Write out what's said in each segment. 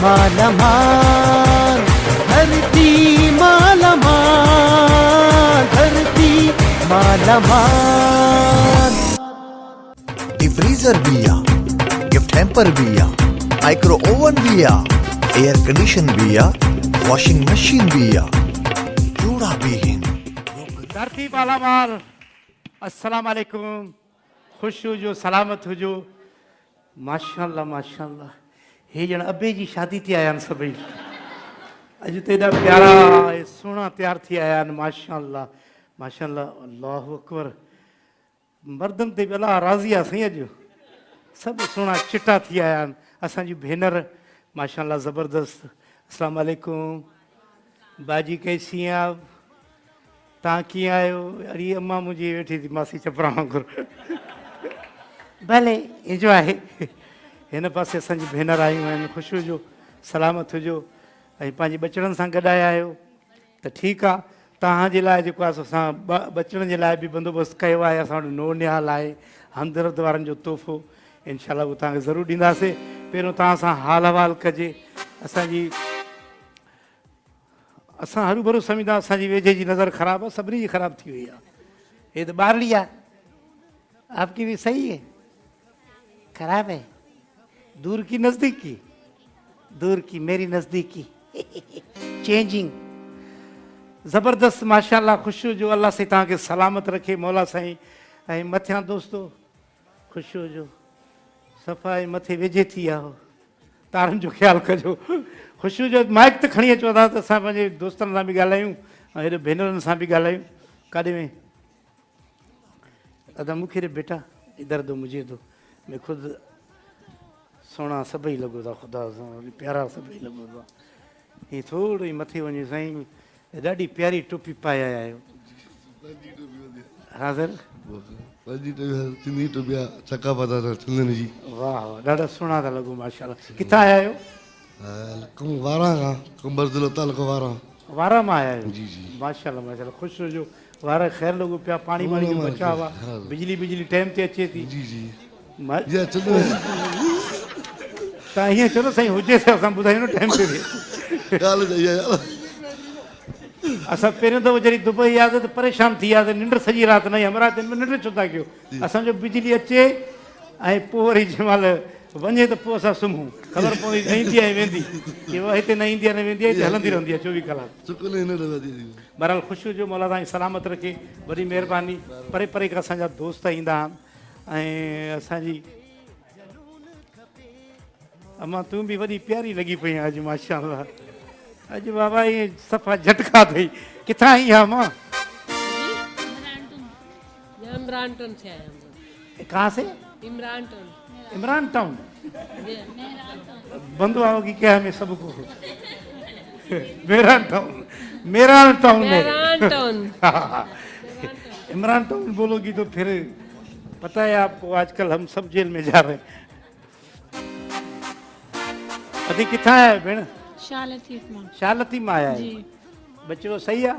माला माल, धरती माला माल, धरती माला माल। डिफ्रीजर बिया, गिफ्ट हैम्पर बिया, माइक्रो ओवन बिया, एयर कंडीशन बिया, वॉशिंग मशीन बिया, जोड़ा भी हैं। धरती माला माल। अस्सलाम वालेकुम। खुश हुजो, सलामत हुजो। माशाल्लाह माशाल्लाह। हे जण अबे जी शादी ते आया आहिनि सभई। अॼु त एॾा प्यारा ऐं सुहिणा तयारु थी आया आहिनि माशाल्लाह माशाल्लाह। अल्लाहु अकबर। मर्दनि ते बि अलाह राज़ी आहे साईं। अॼु सभु सुहिणा चिटा थी आया आहिनि। असांजी भेनर माशाल्लाह ज़बरदस्त। अस्सलाम वालेकुम। बाजी कैसी हैं आप? तव्हां कीअं आहियो? अड़ी अम्मा मुंहिंजी वेठी थी मासी चपरा वांगुरु। भले इंजो आहे। हिन पासे असांजी भेनर आयूं आहिनि। ख़ुशि हुजो, सलामत हुजो ऐं पंहिंजे बचड़नि सां गॾु आया आहियो त ठीकु आहे। तव्हांजे लाइ जेको आहे असां बचड़नि जे लाइ बि बंदोबस्तु कयो आहे। असां वटि नो निहाल आहे, हमदर्द वारनि जो तोहफ़ो। इनशा उहो तव्हांखे ज़रूरु ॾींदासीं। पहिरियों तव्हां सां हाल अहिवाल कजे। असां हरू भरू सम्झंदा असांजी वेझे जी नज़र ख़राबु आहे, सभिनी जी ख़राबु थी वई आहे। हे त ॿारड़ी आहे, आपकी भी सही है, ख़राब है। दूर की नज़दीकी, दूर की मेरी नज़दीकी। चेंजिंग ज़बरदस्त माशाल्लाह। ख़ुशि हुजो, अल्लाह साईं तव्हांखे सलामत रखे मौला साईं। ऐं मथियां दोस्तो ख़ुशि हुजो, सफ़ाई मथे वेझे थी आहे, तारनि जो ख़्यालु कजो। ख़ुशि हुजो। माइक त खणी अचो था त असां पंहिंजे दोस्तनि सां बि ॻाल्हायूं ऐं हेॾे भेनरुनि सां बि ॻाल्हायूं। काॾे में दादा मूंखे रे बेटा इधर दो, मुझे दो। मैं खुद सोना सभई लॻो था, ख़ुदा सां प्यारा सभई लॻो था। हीअं थोरो ई मथे वञे साईं। ॾाढी प्यारी टोपी पाए आया आहियो। हा सर। वाह वाह, ॾाढा सुहिणा था लॻो माशाल्लाह। किथां आया आहियो? वारा मां आया आहियो? जी जी माशाल्लाह माशाल्लाह। ख़ुशि हुजो, वार ख़ैर लॻो पिया, पाणी वाणी जो बचाव आहे, बिजली टाइम ते अचे थी। जी जी तव्हां हीअं चयो न साईं, हुजे त असां ॿुधायूं न टाइम ते। असां पहिरियों दफ़ो जॾहिं दुबई वियासीं त परेशान थी वियासीं, निंड सॼी राति न आई। अमरावती में निंड छो था कयो? असांजो बिजली अचे ऐं पोइ वरी जंहिं महिल वञे त पोइ असां सुम्हूं। ख़बर पवंदी ईंदी आहे वेंदी, की हिते न ईंदी आहे न वेंदी आहे, हिते हलंदी रहंदी आहे 24 कलाक। बहरहाल ख़ुशि हुजो, मौला तव्हांजी सलामत रखे, वॾी महिरबानी। परे परे खां असांजा दोस्त ईंदा आहिनि ऐं असांजी अम्मा तूं बि वॾी प्यारी लॻी पई आहे अॼु माशाल्लाह। अॼु बाबा ईअं सफ़ा झटका अथई। किथां आई आहे अम्मा? इमरान टाउन से आया हम। कहाँ से? इमरान टाउन। इमरान टाउन। बंधुआ होगी क्या हमें सबको? मेरान टाउन, मेरान टाउन में। इमरान टाउन। इमरान टाउन बोलोगी तो फिर पता है आपको, आजकल हम सब जेल में जा रहे हैं। अभी कितना है भेण? शालती में आया है। बच्चो सही है?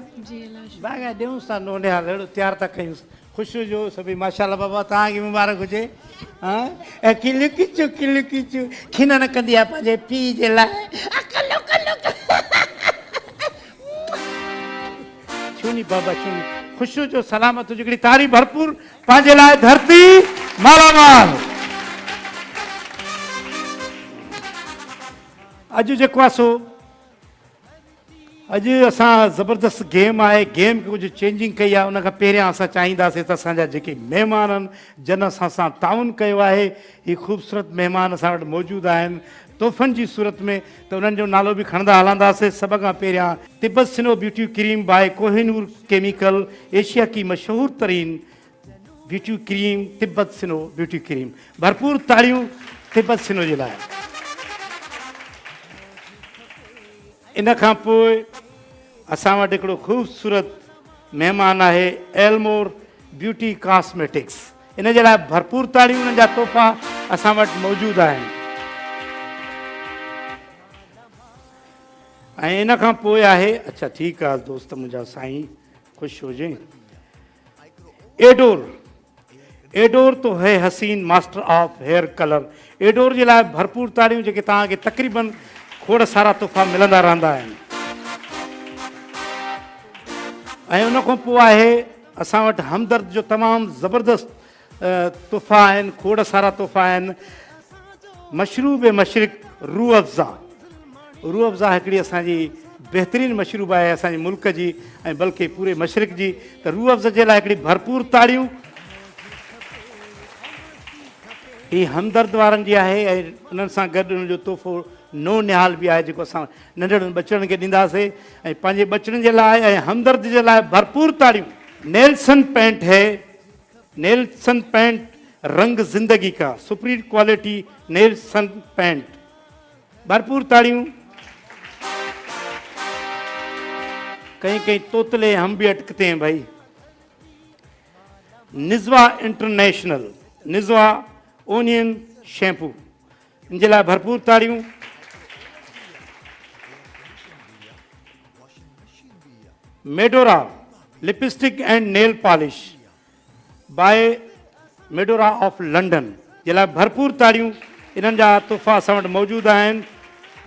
बागा देऊं सा नोने हाल तैयार था कयूं। ख़ुशि हुजो सभी माशाल्लाह। बाबा तव्हांखे मुबारक हुजे। हाँ ऐं किलु किचु खिन न कंदी आहे पंहिंजे पीउ जे लाइ। छूनी बाबा छूनी। ख़ुशि हुजो, सलामत हुजो। हिकिड़ी तारी भरपूर पंहिंजे लाइ। धरती मालामाल। अॼु जेको आहे सो अॼु असां ज़बरदस्त गेम आहे। गेम कुझु चेंजिंग कई आहे। उनखां पहिरियां असां चाहींदासीं त असांजा जेके महिमान आहिनि जन सां ताउन कयो आहे, ही ख़ूबसूरत महिमान असां वटि मौजूदु आहिनि तोहफ़नि जी सूरत में, त उन्हनि जो नालो बि खणंदा हलंदासीं। सभ खां पहिरियां Tibet snow beauty cream by Kohinoor chemical, Asia की मशहूर तरीन beauty cream Tibet snow beauty cream. भरपूर ताड़ियूं तिब्बत सिनो जे लाइ। इन खां पोइ असां वटि हिकिड़ो ख़ूबसूरत महिमान आहे एल्मोर ब्यूटी कॉस्मेटिक्स। इन जे लाइ भरपूर ताड़ियूं। उन्हनि जा तोहफ़ा असां वटि मौजूदु आहिनि। ऐं इन खां पोइ आहे, अच्छा ठीकु आहे दोस्त मुंहिंजा साईं, ख़ुशि हुजे। एडोर, एडोर तो है हसीन master of hair colour. Adore जे लाइ भरपूर ताड़ियूं, जेके तव्हांखे तक़रीबन खोड़ सारा तोहफ़ा मिलंदा रहंदा आहिनि। ऐं उन खां पोइ आहे असां वटि हमदर्द जो तमामु ज़बरदस्त तोहफ़ा आहिनि, खोड़ सारा तोहफ़ा आहिनि। मशरूब मशरिक़ रूह अफ़ज़ा, रूह अफ़ज़ा हिकिड़ी असांजी बहितरीनु मशरूब आहे असांजे मुल्क जी ऐं बल्कि पूरे मशरिक़ जी। त रूह अफ़ज़ा जे लाइ हिकिड़ी भरपूर ताड़ियूं। हीअ हमदर्द वारनि जी आहे ऐं उन्हनि सां गॾु उन्हनि जो तोहफ़ो नो निहाल बि आहे जेको असां नंढड़नि बचड़नि खे ॾींदासीं ऐं पंहिंजे बचड़नि जे लाइ ऐं हमदर्द जे लाइ भरपूर ताड़ियूं। नेल्सन पेंट है, नेल्सन पेंट रंग ज़िंदगी का, सुप्रीम क्वालिटी नेल्सन पेंट, भरपूर ताड़ियूं। कहीं कहीं तोतले हम भी अटकते हैं भाई। Nizwa international, Nizwa onion shampoo, इनजे लाइ भरपूर ताड़ियूं। Medora lipstick and nail polish by Medora of London जे लाइ भरपूर ताड़ियूं। इन्हनि जा तोहफ़ा असां वटि मौजूदु आहिनि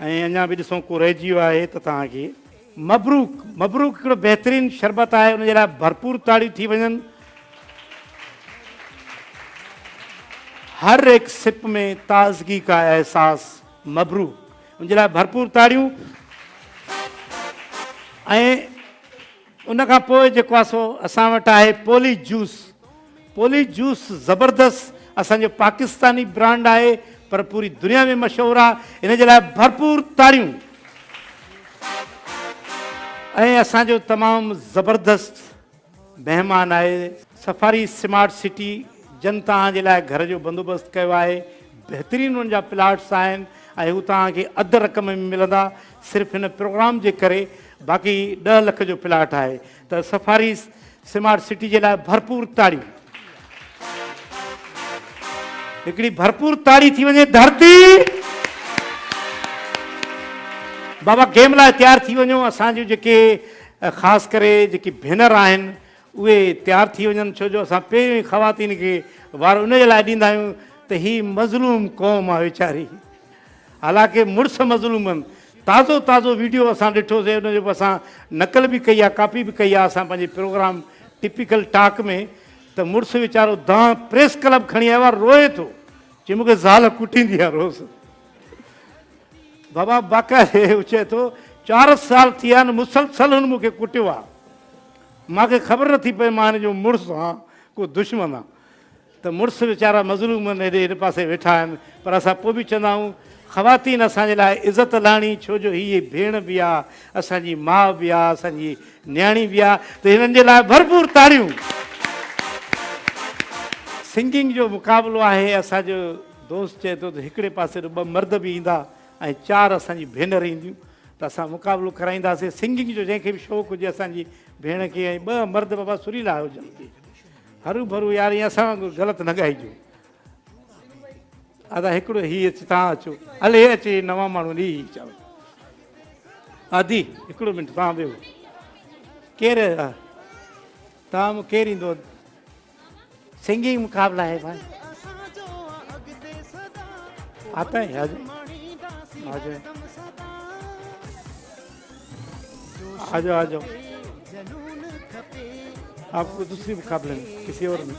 ऐं अञा बि ॾिसो को रहिजी वियो आहे त तव्हांखे मबरूक, मबरूक हिकिड़ो बहितरीनु शरबत आहे, उनजे लाइ भरपूर ताड़ियूं थी वञनि। हर एक सिप में ताज़गी का एहसास, मबरूक, उनजे लाइ भरपूर ताड़ियूं। ऐं उन खां पोइ जेको आहे सो असां वटि आहे पोली जूस। पोली जूस ज़बरदस्त असांजो पाकिस्तानी ब्रांड आहे पर पूरी दुनिया में मशहूरु आहे, इन जे लाइ भरपूर ताड़ियूं। ऐं असांजो तमामु ज़बरदस्त महिमान आहे सफ़ारी स्मार्ट सिटी, जन तव्हांजे लाइ घर जो बंदोबस्तु कयो आहे। बहितरीनु उन जा प्लाट्स आहिनि ऐं हू तव्हांखे अधु रक़म में मिलंदा सिर्फ़ु हिन प्रोग्राम जे करे। बाक़ी 10 लख जो प्लाट आहे। त सफ़ारी स्मार्ट सिटी जे लाइ भरपूर ताड़ियूं। हिकिड़ी भरपूर ताड़ी थी वञे धरती। बाबा गेम लाइ तयारु थी वञो। असांजूं जेके ख़ासि करे जेकी भेनर आहिनि उहे तयारु थी वञनि, छो जो असां पहिरियों ई ख़वातीन खे वार उन जे लाइ ॾींदा आहियूं त हीअ मज़लूम क़ौम आहे वीचारी। हालांकि मुड़ुस मज़लूम आहिनि। ताज़ो ताज़ो वीडियो असां ॾिठोसीं, उनजो असां नक़ल बि कई आहे, कापी बि कई आहे असां पंहिंजे प्रोग्राम टिपिकल टाक में। त मुड़ुसु वीचारो दां प्रेस क्लब खणी आयो आहे, रोए थो, चई मूंखे ज़ाल कुटींदी आहे रोज़। बाबा बाक़ाइदे चए थो 4 साल थी विया आहिनि मुसलसल हुन मूंखे कुटियो आहे, मूंखे ख़बर नथी पए मां हिन जो मुड़ुसु आहियां को दुश्मन आहे। त मुड़ुसु वीचारा मज़लूम हेॾे हिन पासे वेठा आहिनि, पर असां पोइ बि चवंदा आहियूं ख़वातीन असांजे लाइ इज़त लाणी, छो जो हीअ भेण बि आहे, असांजी माउ बि आहे, असांजी न्याणी बि आहे। त हिननि जे लाइ भरपूर ताड़ियूं। सिंगिंग जो मुक़ाबिलो आहे। असांजो दोस्त चए थो त हिकिड़े पासे 2 मर्द बि ईंदा ऐं 4 असांजी भेनर ईंदियूं, त असां मुक़ाबिलो कराईंदासीं सिंगिंग जो। जंहिंखे बि शौक़ु हुजे असांजी भेण खे, ऐं 2 मर्द बाबा सुरीला हुजनि, हरू भरू यार ईअं असां वांगुरु ग़लति न ॻाइजो। अदा हिकिड़ो हीअ अचे, तव्हां अचो, हले हे अचे नवां माण्हू नी चओ। आदी हिकिड़ो मिंट तव्हां वियो, केरु तव्हां केरु ईंदो? सिंगिंग मुक़ाबला है भाई, आता है? आ जाओ आ जाओ आ जाओ। आपको दूसरी मुकाबले में किसी और में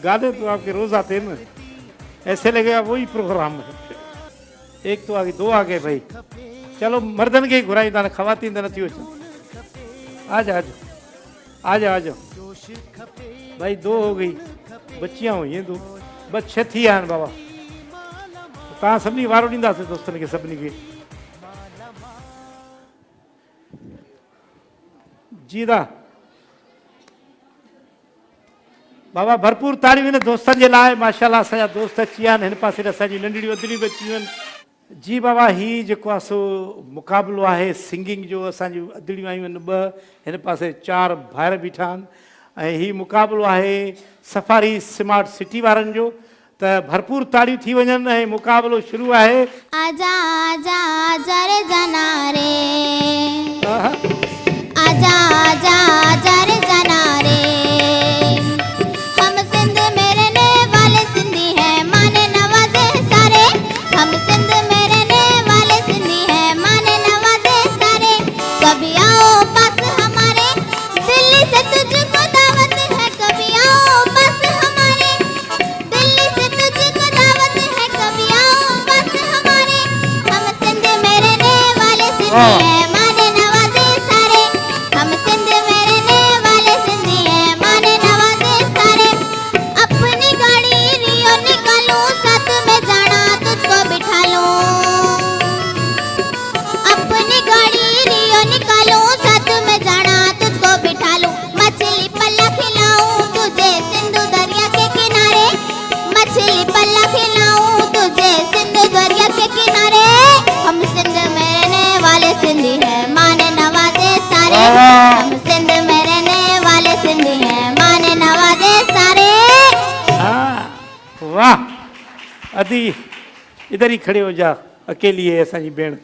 गाने तो आपके रोज आते हैं ना, ऐसे लगेगा वही प्रोग्राम है। एक तो आगे 2 आ गए भाई। चलो मर्दन के घुराई दाना, खवातीन दाना थी। आ जाओ आ जाओ आ जाओ भाई। 2 हो गई, बच्चियां हुई हैं 2, बस 6 थी आहिनि बाबा। तव्हां सभिनी वारो ॾींदासीं दोस्तनि खे सभिनी खे। जी दा बाबा भरपूर ताड़ियूं हिन दोस्तनि जे लाइ। माशाल्लाह असांजा दोस्त अची विया आहिनि, हिन पासे असांजी नंढड़ियूं वधड़ियूं बि अची वियूं आहिनि। जी बाबा हीअ जेको आहे सो मुक़ाबिलो आहे सिंगिंग जो। असांजूं अदड़ियूं आयूं आहिनि 2, हिन पासे 4 भाइर बीठा आहिनि। ऐं हीअ मुक़ाबिलो आहे सफ़ारी स्मार्ट सिटी वारनि जो। त भरपूर ताड़ियूं थी वञनि ऐं मुक़ाबिलो शुरू आहे। आजा आजा आजा रे जना रे, आजा आजा आजा रे जना रे। हम सिंध में रहने वाले सिंधी हैं, माने नवाजे सारे। हम सिंध में रहने वाले सिंधी हैं, माने सिंधी हैं माने नवाजे सारे हम सिंध में रहने वाले सिंधी हैं माने नवाजे सारे अपनी गाड़ी रियो निकालूं साथ में जाना तुझको बिठा लूं अपनी गाड़ी रियो निकालूं साथ में जाना तुझको बिठा लूं मछली पल्ला खिलाऊं तुझे सिंधु दरिया के किनारे मछली पल्ला खिलाऊं तुझे सिंधु दरिया के किनारे हम सिंध में रहने वाले सिंधी हैं माने नवाजे सारे हम सिंध में रहने वाले सिंधी हैं माने नवाजे सारे हाँ वाह अदी इधर ही खड़े हो जा अकेली है असांजी भेण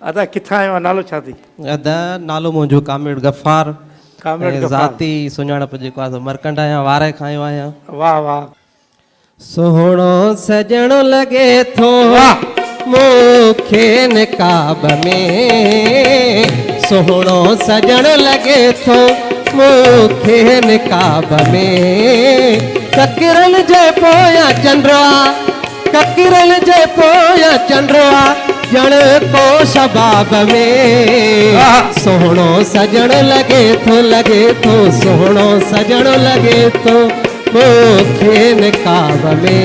अदा किथां आयो आहे नालो छा थी अदा नालो मुंहिंजो कामिड़ गफ़ार कामिड़ ऐं गफ़ार। ज़ाती सुञाणप जेको आहे मरकंड आहियां वारे खां आयो आहियां वाह वाह सोहणो सजण लॻे थो वाह। मूंखे निकाब में सोहणो सजण लॻे थो मूंखे निकाब में ककिरल जे पोयां चंड्रा ककिरल जे पोयां चंड्रा ॼण को शबाब में सोहणो सजण लॻे थो सोहणो सजण लॻे थो मूंखे निकाब में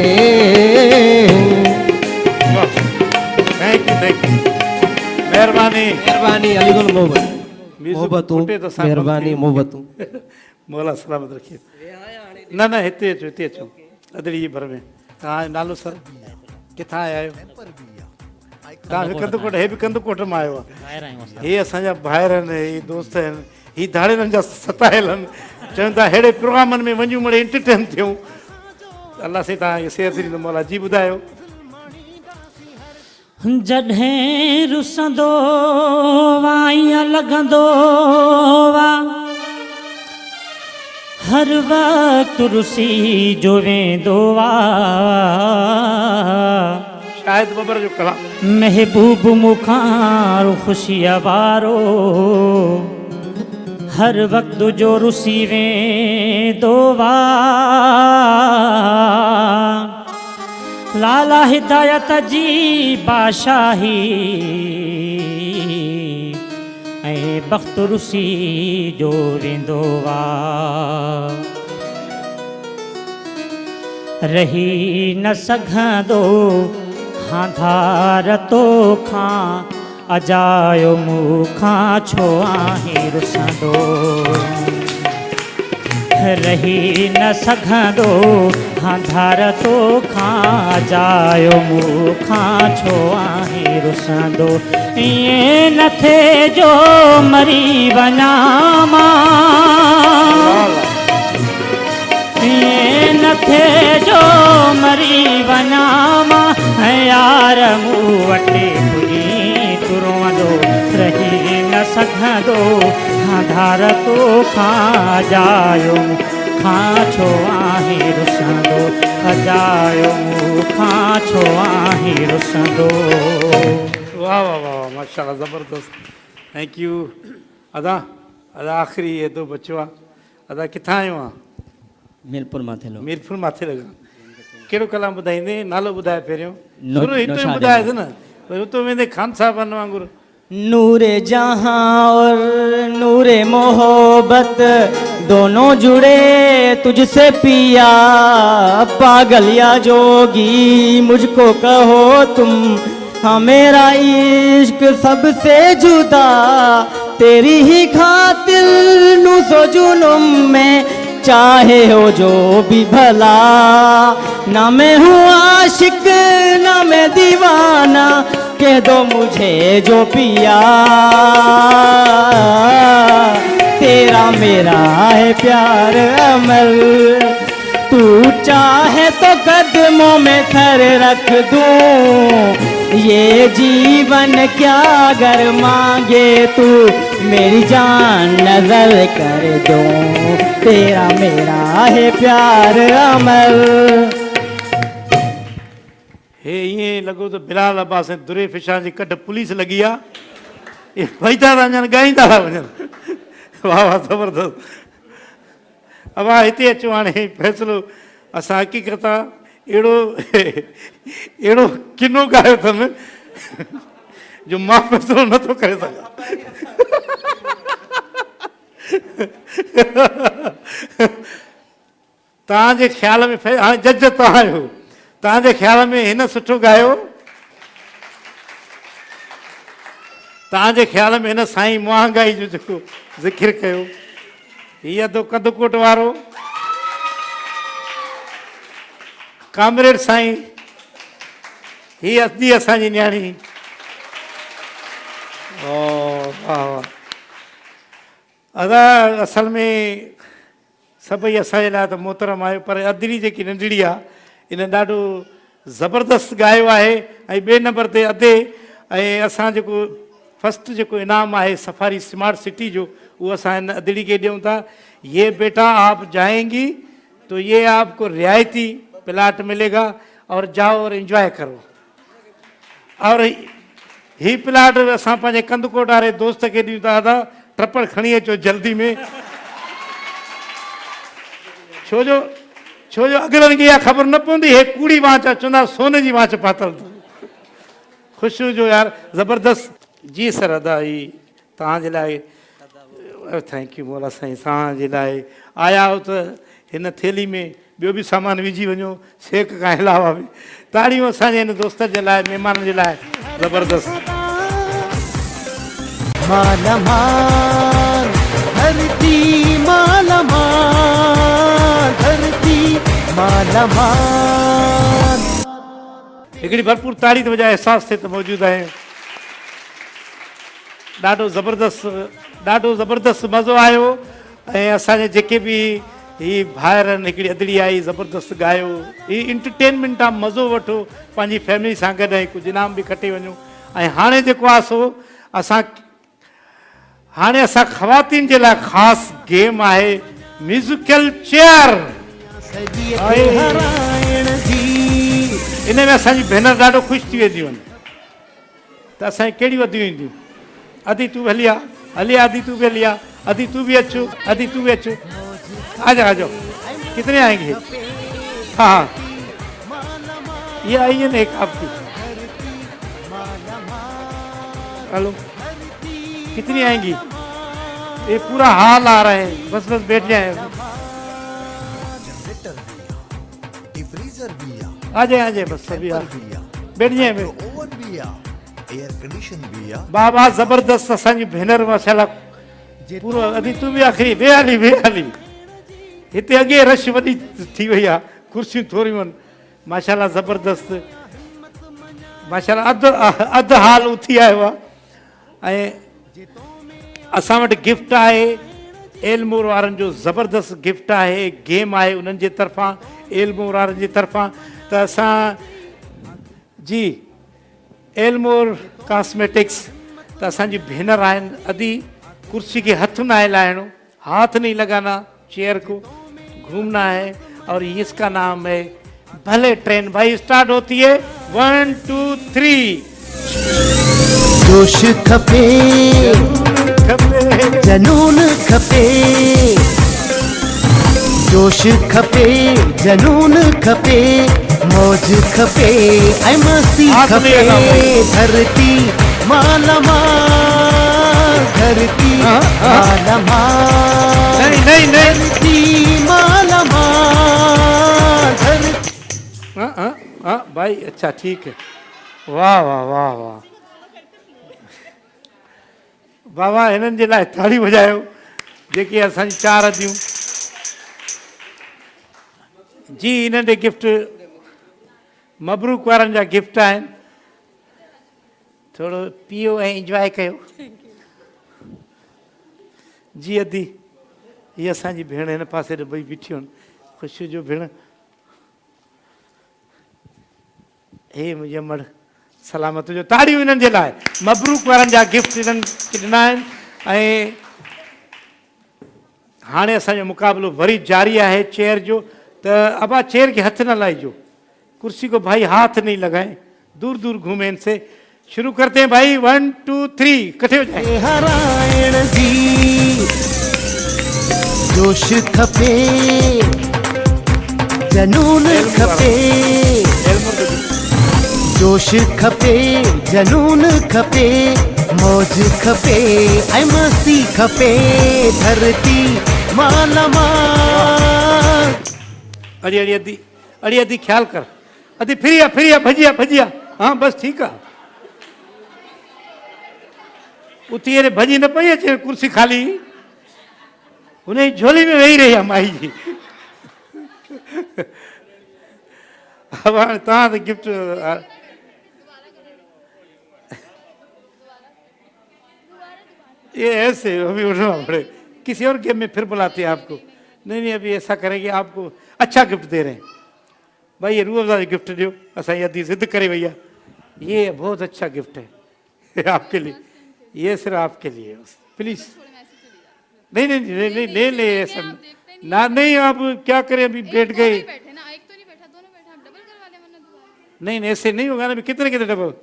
थैंक यू महिरबानी मेहरबानी अलीगुल मोहबतूं फुटे तो सां मेहरबानी कमु मोहबतूं मौला सलामत रखे न न हिते अचो अदड़ी जी भर में तव्हां नालो सर किथां आया आहियो तव्हां बि कंदकोट हे बि कंदकोट मां आयो आहे हे असांजा भाइर आहिनि हे दोस्त आहिनि ही धाड़ेलनि जा सतायल आहिनि चवनि था अहिड़े प्रोग्रामनि में वञूं मिड़े एंटरटेन थियूं अलाह साईं तव्हांखे सिहत ॾींदो मौला जी ॿुधायो जॾहिं रुसंदो वा ईअं लॻंदो वा हर वक़्तु रुसी जो वेंदो वा शायदि बबर जो कलाम महबूब मुखां ख़ुशीअ वारो हर वक़्तु जो रुसी वेंदो वा लाला हिदायत जी बादशाही ऐं बख़्त रुसी जो वेंदो वा रही न सघंदो हांधार तो खां अजायो मूंखां छो आहे रुसंदो रही न सघंदो हांधार तो खां जायो मूंखां छो आहे रुसंदो ईअं न थिए जो मरी वञा मां ईअं न थिए जो मरी वञा मां यार मूं वटि पुॼी तुरंदो रही न सघंदो हांधार तो खां जायो खां छो आहे रुसंदो अजायो मूंखां छो आहे रुसंदो वाह वाह वाह वाह माशाल्लाह ज़बरदस्त थैंक यू अदा अदा आख़िरी ये दो बचो आहे अदा किथां आयो आहे मीरपुर माथे लो मीरपुर माथे लॻा कहिड़ो कलाम ॿुधाईंदे नालो ॿुधाए पहिरियों नो- शुरू हितो ई नौशाद ॿुधाए न भई उतो वेंदे खान साहब वांगुरु नूरे जहां और नूरे मोहब्बत दोनों जुड़े तुझसे पिया पागल या जोगी मुझको कहो तुम हाँ मेरा इश्क सबसे जुदा तेरी ही खातिर नू सो जुनुम में चाहे हो जो भी भला ना मैं हूँ आशिक ना मैं दीवाना कह दो मुझे जो पिया तेरा मेरा है प्यार अमल तू चाहे तो कदमों में सर रख दूं ये जीवन क्या अगर मांगे तू मेरी जान नजर कर दूं तेरा मेरा है प्यार अमल हे ईअं लॻो त बिलाल अब्बास ऐं दुरे फिशा जी कढ पुलिस लॻी आहे इहे भईता था वञनि ॻाईंदा था वञनि वाह वाह ज़बरदस्त अब हिते अचो हाणे फ़ैसिलो असां हक़ीक़त अहिड़ो अहिड़ो किनो ॻायो अथनि जो मां फैसलो नथो करे सघां। तव्हांजे ख़्याल में हाणे जज तव्हां आहियो, तव्हांजे ख़्याल में हिन सुठो ॻायो, तव्हांजे ख़्याल में हिन साईं महांगाई जो जेको ज़िक्र कयो, हीअ तो कदकोट वारो कामरेड साईं, हीअ अदी असांजी न्याणी। अदा असल में सभई असांजे लाइ त मोहतरम आहियो, पर अदड़ी जेकी नंढड़ी आहे इन ॾाढो ज़बरदस्त ॻायो आहे। ऐं ॿिए नंबर ते अदे ऐं असां जेको फस्ट जेको इनाम आहे सफ़ारी स्मार्ट सिटी जो, वो असां हिन अदड़ी खे ॾियूं था। ये बेटा आप जाएंगी तो ये आपको रियायती प्लाट मिलेगा और जाओ और एंजॉय करो। और ही प्लाट असां पंहिंजे कंदकोट वारे दोस्त खे ॾियूं था, दादा ट्रपड़ खणी अचो जल्दी में, छो जो अॻिलनि खे इहा ख़बर न पवंदी, हे कूड़ी वांच चवंदा सोने जी वांच पातल अथव। ख़ुशबू जो यार ज़बरदस्त। जी सर अदा ही तव्हांजे लाइ, थैंक यू मौला साईं, तव्हांजे लाइ आया हो त हिन थेली में ॿियो बि सामान विझी वञो, शेक खां अलावा बि। ताड़ियूं असांजे हिन दोस्त जे लाइ, महिमाननि जे लाइ ज़बरदस्त। मालामाल धरती मालामाल, धरती मालामाल। हिकिड़ी भरपूर ताड़ी त वॼाए एहसास थिए त मौजूदु आहे। ॾाढो ज़बरदस्त मज़ो आयो। ऐं असांजे जेके बि ही भाइर आहिनि, हिकिड़ी अदड़ी आई ज़बरदस्त ॻायो, ही इंटरटेनमेंट आहे, मज़ो वठो पंहिंजी फैमिली सां गॾु, ऐं कुझु इनाम बि खटे वञो। ऐं हाणे जेको आहे सो असां ख़वातीन जे लाइ ख़ासि गेम आहे म्यूज़िकल चेयर। इन में असांजी भेनर ॾाढो ख़ुशि थी वेंदियूं आहिनि। त असांजी कहिड़ी वधियूं ईंदियूं, अदी तूं बि हली आ, हली आदि तू भी लिया, अदी तू भी अच्छो, अदी तू भी अच्छो, आ जाओ। कितने आएंगे? हाँ ये आई है ना एक आपकी। हेलो, कितनी आएंगी? ये पूरा हाल आ रहा है, बस बैठ जाए। डिफ्रीजर भी आ जाए बस सभी बैठ जाए। ओवन भी एयर कंडीशन भी बाबा जबरदस्त असांजी भेनर माशाल्लाह पूरो अदी तू भी आखिरी बेहाली हिते अॻे रश वॾी थी वई आहे, कुर्सियूं थोरियूं आहिनि माशाल्लाह ज़बरदस्त। माशाल्लाह अधु हाल उथी आयो आहे। ऐं असां वटि गिफ्ट आहे एलमोर वारनि जो, ज़बरदस्त गिफ्ट आहे, गेम आहे उन्हनि जे तरफ़ां, एलमोर वारनि जे तरफ़ां। त असां जी एलमोर कॉस्मेटिक्स त असांजी भेनर आहिनि। अदी कुर्सी के हथ न है लाइनो, हाथ नहीं लगाना, चेयर को घूमना है। और इसका नाम है भले ट्रेन। भाई स्टार्ट होती है 1 2 3। जोश खपे जनून खपे, जोश खपे जनून खपे, मौज खपे ऐं मस्ती खपे। धरती मालामाल, धरती मालामाल, नहीं धरती मालामाल, धरती। हाँ भाई अच्छा ठीक है। वाह वाह वाह वाह बाबा, हिननि जे लाइ ताड़ी वॼायो जेके असांजी 4 अदियूं। जी हिननि ॾे गिफ्ट मबरूक वारनि जा गिफ्ट आहिनि, थोरो पियो ऐं इंजॉय कयो। जी अदी हीअ असांजी भेण हिन पासे ॿई बीठियूं आहिनि, ख़ुशी जो भेण। हे मुंहिंजे मड़ सलामत जो, ताड़ियूं हिननि जे लाइ। मबरूक वारनि जा गिफ्ट हिननि ॾिना आहिनि। ऐं हाणे असांजो मुक़ाबिलो वरी जारी आहे चेयर जो। त अबा चेयर के हथ न लाइजो, कुर्सी को भाई हाथ नहीं लगाएं, दूर दूर घूमे इनसे। शुरू करते हैं भाई 1 2 3 इकट्ठे हो जाए। हरायण जी जोश खपे जनून खपे, जोश खपे जनून खपे मौज खपे ऐं मस्ती खपे धरती मालामाल। अड़ी अड़ी अधी अड़ी अधी ख्याल कर अधी फिरिया फिरिया भजिया भजिया हाँ बस ठीक है उती अरे भजी न पई अचे कुर्सी खाली उन झोली में वेही रही आहे माई जी अब हाणे तव्हां त गिफ्ट ये ऐसे अभी उठना पड़े किसी और गेम में फिर बुलाते हैं आपको नहीं नहीं अभी ऐसा करेंगे आपको अच्छा गिफ्ट दे रहे हैं भाई ये रूह अफ़ज़ा गिफ्ट दियो असा यदि जिद करे भैया ये बहुत अच्छा गिफ्ट है आपके लिए ये सिर्फ आपके लिए प्लीज नहीं नहीं नहीं नहीं ले ले ऐसा ना नहीं आप क्या करें अभी बैठ गए नहीं नहीं ऐसे नहीं होगा ना अभी कितने कितने डबल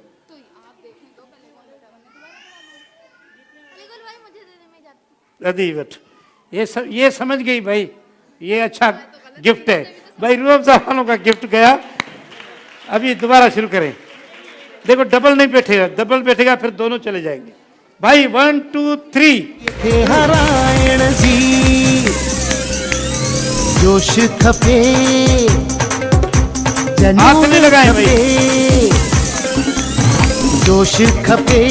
अदी बट ये समझ गई भाई ये अच्छा गिफ्ट है भाई रूह अफ़ज़ा वालों का गिफ्ट गया अभी दोबारा शुरू करें देखो डबल नहीं बैठेगा डबल बैठेगा फिर दोनों चले जाएंगे भाई 1 2 3 थे हरायण जी जोश खपे हाथ नहीं लगाए भाई। खपे जोश खपे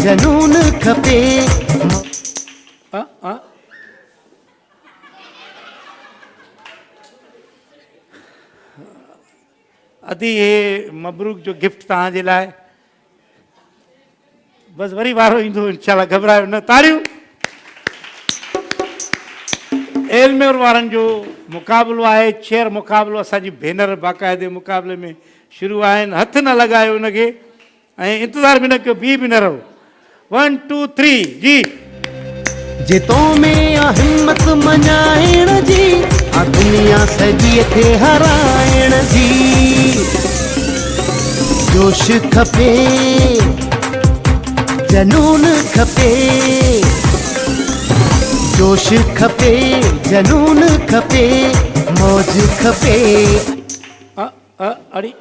जनून खपे अदी ये मबरूक जो गिफ्ट तव्हांजे लाइ बस वरी वारो ईंदो इंशाल्लाह घबरायो न तारियूं एलमेर वारनि जो मुक़ाबिलो आहे चेयर मुक़ाबिलो असांजी भेनर बाक़ाइदे मुक़ाबले में शुरू आहिनि हथ न लॻायो उनखे ऐं इंतज़ार बि न कयो बी बि न रहो 1 2 3 जी जितो में आ हिम्मत मञाइण जी आ दुनिया सॼी थे हराइण जी जोश खपे जनून खपे जोश खपे जनून खपे मौज खपे अड़ी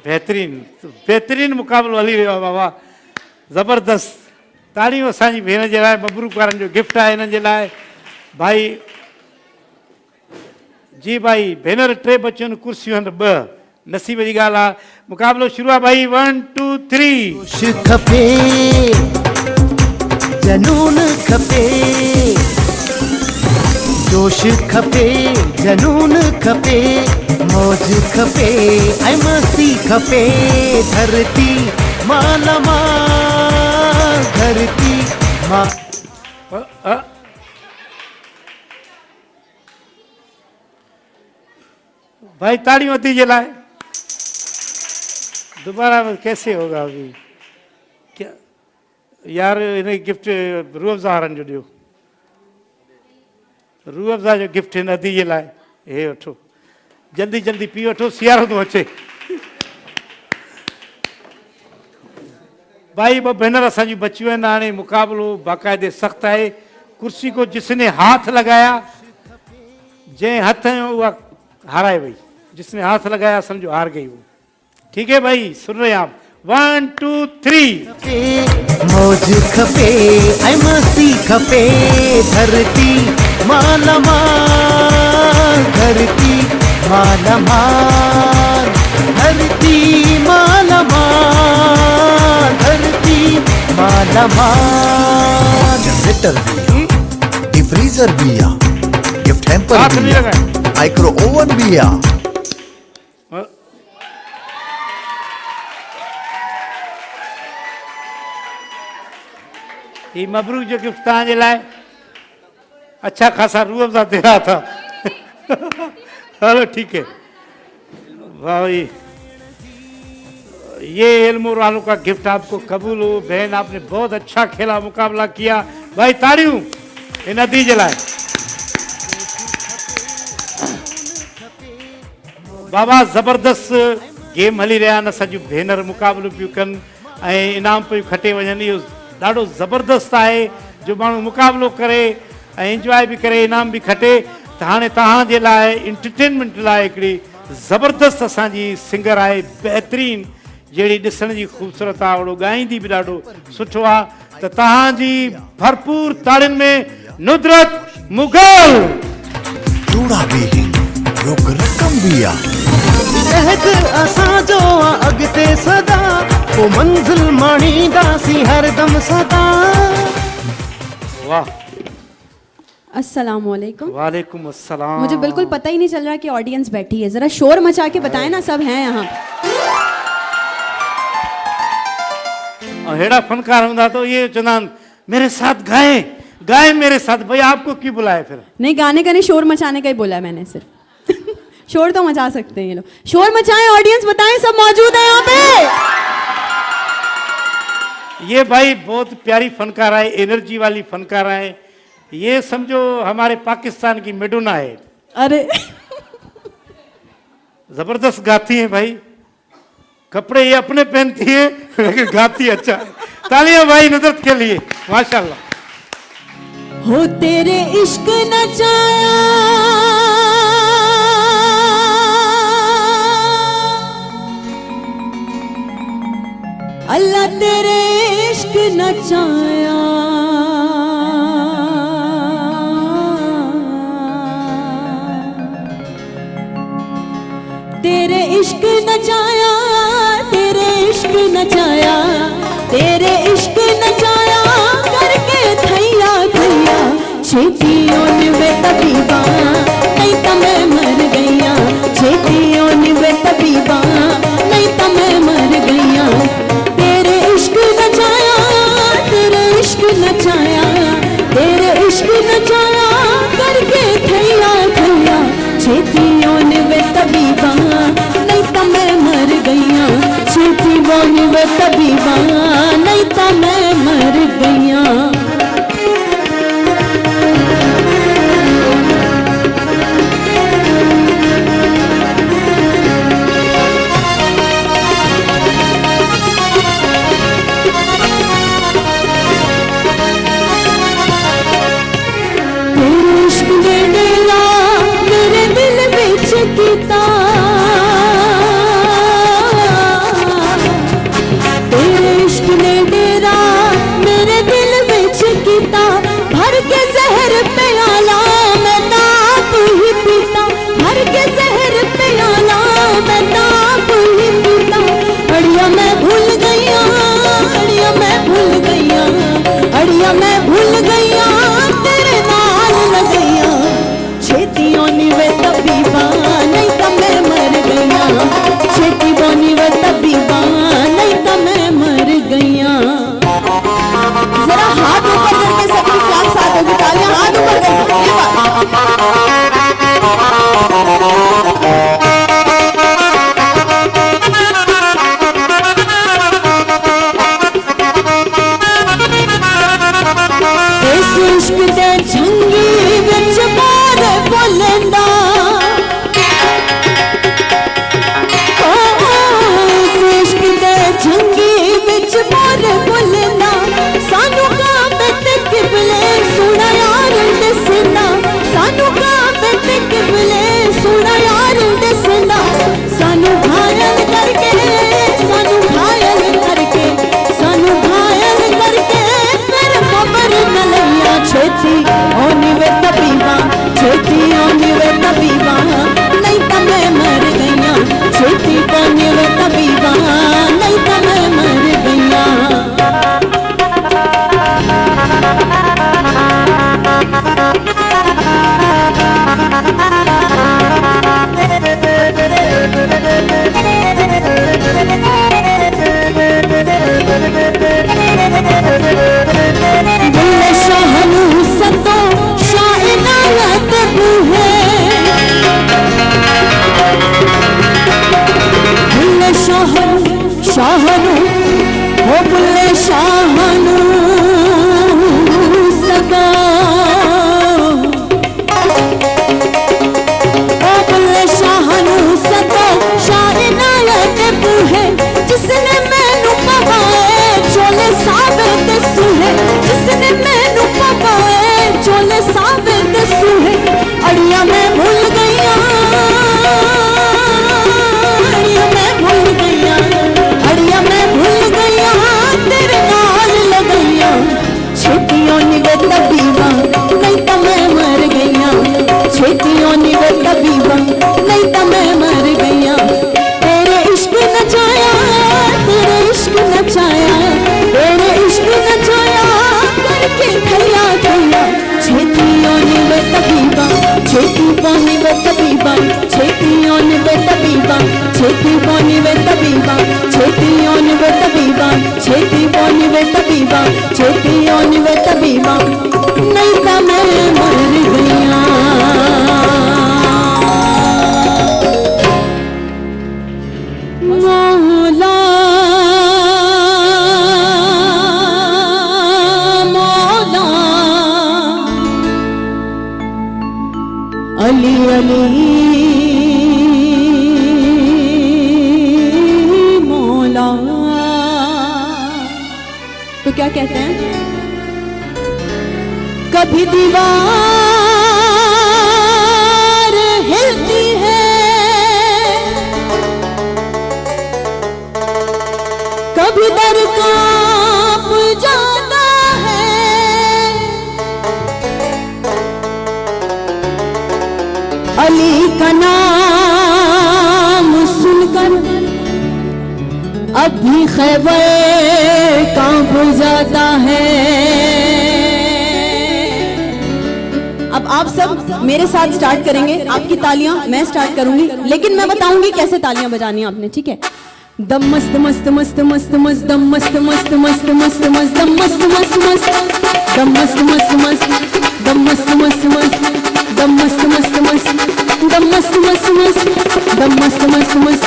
बेहतरीन बेहतरीन मुक़ाबिलो हली रहियो आहे बाबा ज़बरदस्त ताड़ियूं असांजी भेण जे लाइ मबरूक वारनि जो गिफ्ट आहे हिननि जे लाइ भाई जी भाई भेनर टे बचियूं आहिनि कुर्सियूं आहिनि ॿ नसीब जी ॻाल्हि आहे मुक़ाबिलो शुरू आहे भाई 1 2 3 जोश खपे जनून खपे जोश खपे जनून खपे मौज खपे ऐं मस्ती खपे धरती मालामाल धरती मां भाई ताड़ियों अती जे लाइ दोबारा कैसे होगा अभी क्या यार इन्हें गिफ्ट रूह अफ़ज़ा वारनि जो ॾियो रूह अफ़ज़ा जो गिफ्ट हिन अदी जे लाइ हे वठो जल्दी जल्दी पी वठो सियारो थो अचे भाई ॿ भेनर असांजी बचियूं आहिनि हाणे मुक़ाबिलो बाक़ाइदे सख़्तु आहे कुर्सी को जिसने हाथ लगाया जंहिं हथ उहा हाराए वई जिसने हाथ लगाया समझो हार गई वो ठीक है भाई सुन रहे हैं आप 1 2 3 मौज खपे ऐं मस्ती खपे धरती मालामाल धरती मालामाल धरती मालामाल धरती मालामाल जनरेटर बिया डिफ्रीजर बिया गिफ्ट हैम्पर हाथ नहीं बिया लगाए। माइक्रो ओवन बिया ये मबरूक जो गिफ्ट तव्हांजे लाइ अच्छा खासा रूह अफ़ज़ा दे रहा था चलो ठीक है भाई ये एलमोर वालों का गिफ्ट आपको कबूल हो बहन आपने बहुत अच्छा खेला मुकाबला किया भाई ताड़ियूं इन अदी जे लाइ बाबा ज़बरदस्त गेम हली रहिया आहिनि असांजूं भेनर मुक़ाबिलो पियूं कनि ऐं इनाम पियूं खटे वञनि इहो ॾाढो ज़बरदस्त आहे जो माण्हू मुक़ाबिलो करे ऐं इंजॉय बि करे इनाम बि खटे त हाणे तव्हांजे लाइ एंटरटेनमेंट लाइ हिकिड़ी ज़बरदस्त असांजी सिंगर आहे बहितरीन जहिड़ी ॾिसण जी ख़ूबसूरत आहे ओड़ो ॻाईंदी बि ॾाढो सुठो आहे त तव्हांजी भरपूर ताड़ियुनि में नुदरत मुगल चूड़ा भी हिन रोक रकम भी आ महक असांजो आहे अॻिते सदा पोइ मंज़िल माणींदासीं हरदम सदा। वाह अस्सलाम वालेकुम। वालेकुम अस्सलाम। मुझे बिल्कुल पता ही नहीं चल रहा कि ऑडियंस बैठी है, जरा शोर मचा के बताएं ना सब हैं यहाँ। हेड़ा फनकार होंदा तो ये चुनान मेरे साथ गाए गाए मेरे साथ। भाई आपको क्यों बुलाए फिर? नहीं, गाने का नहीं, शोर मचाने का ही बोला है मैंने सिर्फ। शोर तो मचा सकते हैं ये लोग, शोर मचाएं, ऑडियंस बताएं सब मौजूद है यहाँ पे। ये भाई बहुत प्यारी फनकार है, एनर्जी वाली फनकार है, ये समझो हमारे पाकिस्तान की मेडोना है। अरे जबरदस्त गाती है भाई, कपड़े ये अपने पहनती है लेकिन गाती अच्छा है। तालियां भाई नुदरत के लिए, माशाल्लाह। हो तेरे इश्क नचाया अल्लाह तेरे इश्क नचाया तेरे इश्क नचाया तेरे इश्क नचाया तेरे इश्क नचाया करके थैया थैया छेतियों निवे तबीबा नहीं तो मैं मर गईया छेतियों निवे तबीबा नहीं तो मैं मर गईया तेरे इश्क नचाया तेरे इश्क नचाया तेरे इश्क नचाया करके थैया थैया छेतियों निवे तबीबा नहीं तो मैं मर गईया छेतियों निवे तबीबा नहीं तो मैं मर गईया। तेरे इश्क ने डेरा मेरे दिल विच कीता भर के जहर प्याला मैं ताप ही पीता भर के जहर प्याला मैं ताप ही पीता अड़िया मैं भूल गईया अड़िया मैं भूल गईया अड़िया मैं भूल गईया तेरे नाल न गईया छेतियों निवे तबीबा नहीं तो मैं मर गईया छेती बोनी वे तबीबा नहीं तो मैं मर गईया। जरा हाथ ऊपर करके सबकी क्लास साथ होगी, तालियां हाथ ऊपर करके ये बात। इस इश्क दे झंगी विच बार बोलंदा झंगी बिच मोर बोलना सानू कांबे ते किबले सुना यार दसना सानू कांबे ते किबले सुना यार दसना सानू घायल करके सानू घायल करके सानू घायल करके फिर खबर न लिया छेती ओनी वे तबीबा छेती ओनी वे तबीबा नहीं तो मैं मर गईया छेती ओनी वे तबीबा नहीं तो मैं मर गईया। दिल शाहनू सतो शाह इनायत बूहे दिल शाहनू शाहनू हो बुल्ले शाहनू सदा हो बुल्ले शाहनू सदा शाह इनायत बूहे जिसने मैनू पवाए चोले साबित सुहे जिसने मैनू पवाए चोले साबित सुहे अड़िया मैं भूल गईया बोनी वे तबीबा छेती ओन वे तबीबा छेती बोनी वे तबीबा छेती ओन वे तबीबा छेती बोनी वे तबीबा छेती ओन वे तबीबा नहीं तो मैं मर गया मौला मौला अली अली मौला। तो क्या कहते हैं, कभी दीवार हिलती है कभी दर कांप जाता है अली का नाम सुनकर अब भी खैबर कांप जाता है। अब आप सब मेरे साथ स्टार्ट करेंगे, आपकी तालियां मैं स्टार्ट करूंगी, लेकिन मैं बताऊंगी कैसे तालियां बजानी है आपने, ठीक है। दम मस्त मस्त मस्त मस्त मस्त दम मस्त मस्त मस्त मस्त मस्त दम मस्त मस्त मस्त दम मस्त मस्त मस्त दम मस्त मस्त मस्त दम मस्त मस्त मस्त दम मस्त मस्त मस्त दम मस्त मस्त मस्त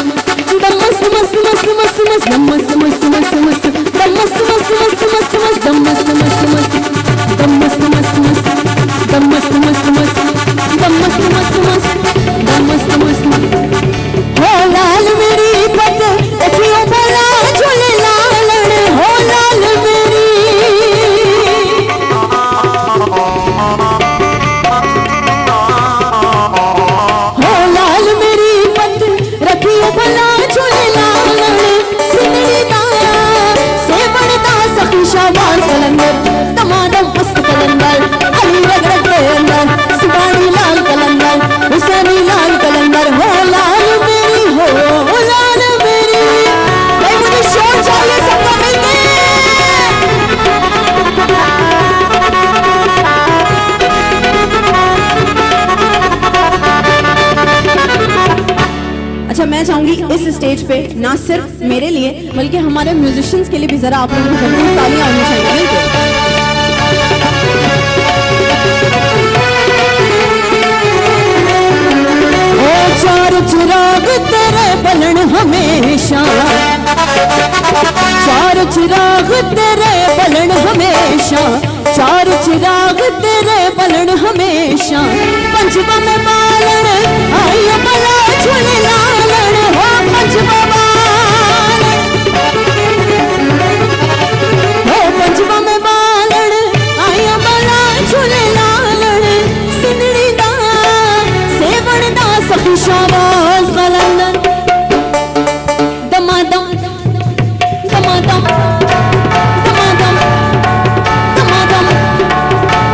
दम मस्त मस्त मस्त मस्त मस्त दम मस्त मस्त मस्त मस्त दम मस्त मस्त मस्त मस्त मस्त दम मस्त मस्त मस्त दम मस्त मस्त मस्त दम मस्त मस्त मस्त दम मस्त मस्त मस्त दम मस्त मस्त हो लाल मेरी पत देखियो भला झूले लालन हो लाल मेरी हो लाल मेरी पत रखियो भला झूले लालन सिंदड़ी दा सेवन दा सखी शाबाश कलंदर तमादम मस्त कलंदर अली रग रग के अंदर सुबानी लाल कलंदर हुसैनी लाल कलंदर हो लाल मेरी हो लाल मेरी। भाई मुझे शोर चाहिए सबको मिलके। अच्छा मैं चाहूंगी इस स्टेज पे ना सिर्फ मेरे लिए बल्कि हमारे म्यूजिशियंस के लिए भी जरा आप लोगों को भरपूर तालियां होनी चाहिए मिलके। ओ चार चिराग तेरे बलन हमेशा चार चिराग तेरे बलन हमेशा चार चिराग तेरे बलन हमेशा पंचवा में बालन आइयो बला झूले लालन हो पंचवा बालन हो पंचवा में बालन आइयो बला झूले लालन सिंदड़ी दा सेवन दा सखी शाबाश कलंदर दमादम दमादम दमादम दमादम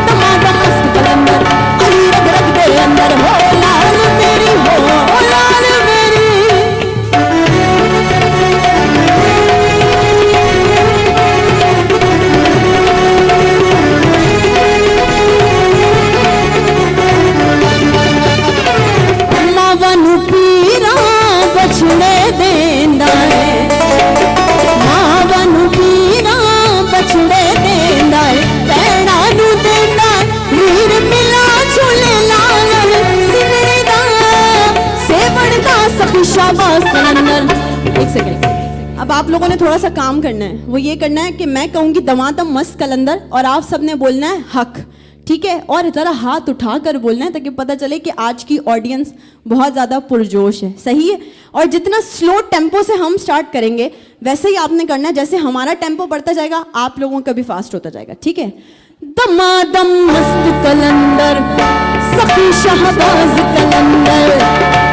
दमादम मस्त कलंदर अली रग रग के अंदर हो लाल मेरी हो लाल मेरी। मावन पीरा बछड़े देंदा है मावन पीरा बछड़े देंदा है पैणा नू देंदा वीर मिला झूले लालन सिंदड़ी दा सेवन दा सखी शाबाश कलंदर। एक सेकंड, अब आप लोगों ने थोड़ा सा काम करना है, वो ये करना है कि मैं कहूंगी दमादम मस्त कलंदर और आप सबने बोलना है हक, ठीक है। और जरा हाथ उठाकर बोलना है ताकि पता चले कि आज की ऑडियंस बहुत ज़्यादा पुरजोश है, सही है। और जितना स्लो टेम्पो से हम स्टार्ट करेंगे वैसे ही आपने करना है, जैसे हमारा टेम्पो बढ़ता जाएगा आप लोगों का भी फास्ट होता जाएगा, ठीक है। दमादम मस्त कलंदर सखी शहबाज कलंदर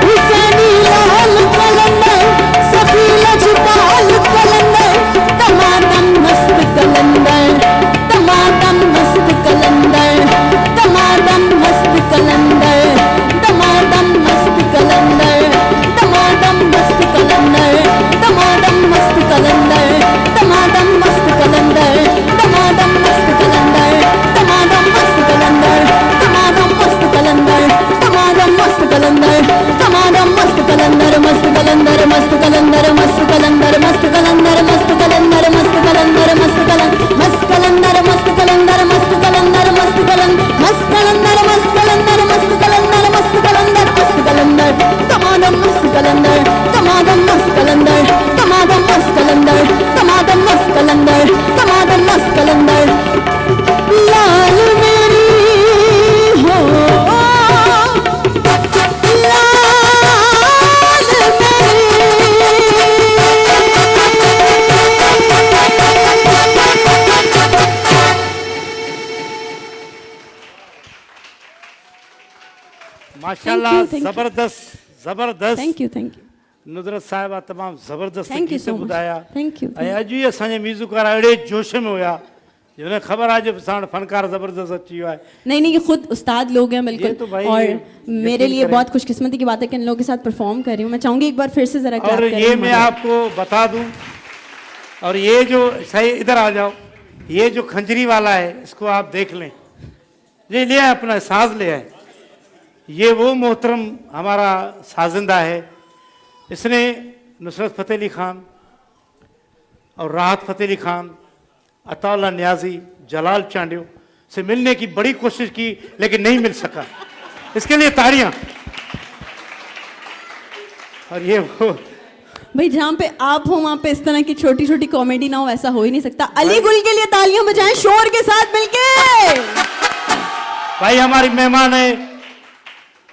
हुसैनी लाल कलंदर सखी लजपाल कलंदर दमादम मस्त कलंदर दमादम मस्त कलंदर दमादम मस्त कलंदर दमादम मस्त कलंदर दमादम मस्त कलंदर दमादम मस्त कलंदर दमादम मस्त कलंदर दमादम मस्त कलंदर दमादम मस्त कलंदर दमादम मस्त कलंदर दमादम मस्त कलंदर मस्त कलंदर मस्त कलंदर मस्त कलंदर मस्त कलंदर मस्त कलंदर मस्त कलंदर मस्त कलंदर मस्त कलंदर मस्त कलंदर मस्त कलंदर मस्त कलंदर मस्त कलंदर मस्त कलंदर मस्त कलंदर तमादम मस्त कलंदर तमादम मस्त कलंदर तमादम मस्त कलंदर तमादम मस्त कलंदर तमादम मस्त कलंदर लाल मेरी हो माशाल्लाह, Thank you, thank you. जबरदस्त जबरदस्त। थैंक यू नुसरत साहिबा तमामु ज़बरदस्त Thank you गीत so much. ॿुधाया। Thank you, thank ऐं अॼु ई असांजे म्यूज़िक वारा अहिड़े जोश में हुया जो उन्हें ख़बर आहे जो साण फनकार ज़बरदस्त अची वियो आहे। नहीं नहीं, ये खुद उस्ताद लोग हैं ये बिल्कुल। तो भाई और यकीन मेरे लिए करें। बहुत खुशकिस्मती की बात है कि इन लोगों के साथ परफॉर्म कर रही हूँ। मैं चाहूंगी एक बार फिर से जरा clap और करें ये मैं हमारे- आपको बता दूं, और ये जो सही इधर आ जाओ, ये जो खंजरी वाला है इसको आप देख लें, ये ले आए अपना साज ले आए। ये वो मोहतरम हमारा साजिंदा है, इसने नुसरत फ़तेह अली खान और राहत फ़तेह अली खान, अताउल्ला नियाजी, जलाल चांडियो से मिलने की बड़ी कोशिश की लेकिन नहीं मिल सका, इसके लिए तालियां। और ये वो भाई जहाँ पे आप हो वहाँ पे इस तरह की छोटी छोटी कॉमेडी ना हो, ऐसा हो ही नहीं सकता। अली गुल के लिए तालियां बजाएं शोर के साथ मिलके। भाई हमारी मेहमान है,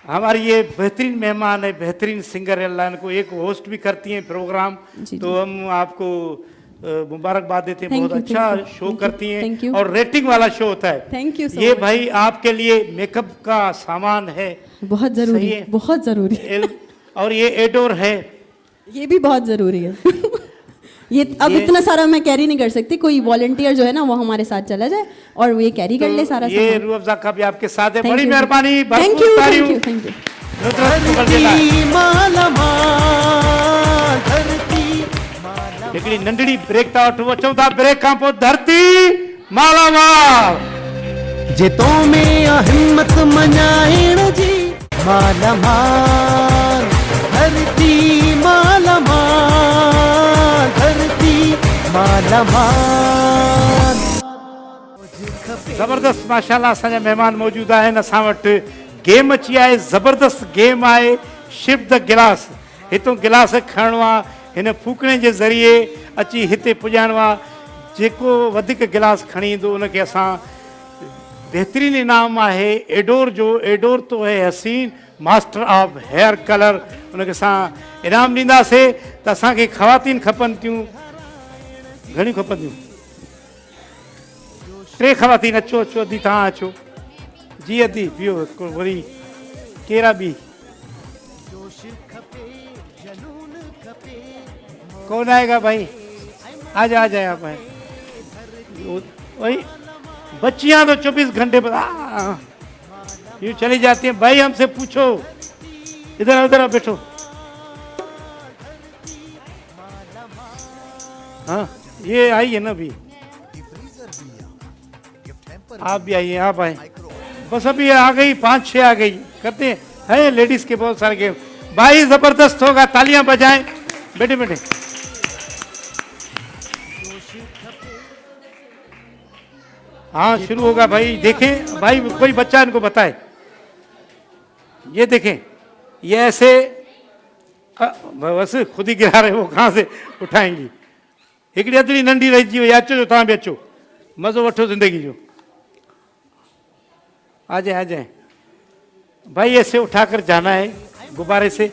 हमारी ये बेहतरीन मेहमान है, बेहतरीन सिंगर है, अल्लाह इनको एक होस्ट भी करती हैं प्रोग्राम, जी, तो हम आपको मुबारकबाद देते हैं। Thank बहुत you, अच्छा thank you, show thank you, करती thank हैं you. और रेटिंग वाला शो होता है। Thank you so ये much. भाई आपके लिए मेकअप का सामान है, बहुत जरूरी सही है, है। बहुत जरूरी है। और ये एडोर है। ये भी बहुत जरूरी है। ये अब ये- इतना सारा मैं कैरी नहीं कर सकती, कोई वॉलंटियर जो है ना वो हमारे साथ चला जाए और वो ये कैरी कर ले सारा ये सामान। रूह अफ़ज़ा का भी आपके साथ है। Thank बड़ी you. मेहरबानी, Thank भरपूर you, तालियों। thank you, thank you. Nusrat को कर देता है। धरती मालामाल धरती हिकिड़ी नंढड़ी ब्रेक था वठूं, अचूं था ब्रेक खां पोइ धरती मालामाल। जे तो में आ हिम्मत मञाइण जी मालामाल धरती मालामाल धरती मालामाल। ज़बरदस्त माशाल्लाह असांजा महिमान मौजूद आहिनि असां वटि। गेम अची आहे, ज़बरदस्त गेम आहे, शिफ्ट द गिलास। हितां गिलास खणणो आहे, हिन फूकणे जे ज़रिए अची हिते पुॼाइणो आहे। जेको वधीक गिलास खणी ईंदो उनखे असां बेहतरीन इनाम आहे एडोर जो। एडोर तो है हसीन मास्टर ऑफ हेयर कलर, उनखे असां इनाम ॾींदासीं। त असांखे ख़वातीन खपनि थियूं, घणियूं खपंदियूं? 3 ख़वातीन। अचो अचो, अदी तव्हां अचो जी, अदी बीहो, हिकु वरी कहिड़ा बि कौन आएगा भाई? आ जा यहाँ पर। वही बच्चियां तो 24 घंटे पर यूँ चली जाती हैं। भाई हमसे पूछो, इधर उधर बैठो। हाँ ये आई है ना अभी, आप भी आइए, आप आए। बस अभी आ गई, 5-6 आ गई। करते हैं लेडीज के बहुत सारे गेम। भाई जबरदस्त होगा, तालियां बजाएं। बैठे बैठे। हाँ शुरू होगा भाई। देखें भाई, कोई बच्चा इनको बताए। ये देखें, ये ऐसे बस खुद ही गिरा रहे, वो कहाँ से उठाएंगी। हिकिड़ी अदड़ी नंढी रहिजी वई। अचो जो, तव्हां बि अचो, मज़ो वठो ज़िंदगी जो। आ जाए आ जाए भाई। ऐसे उठाकर जाना है, गुब्बारे से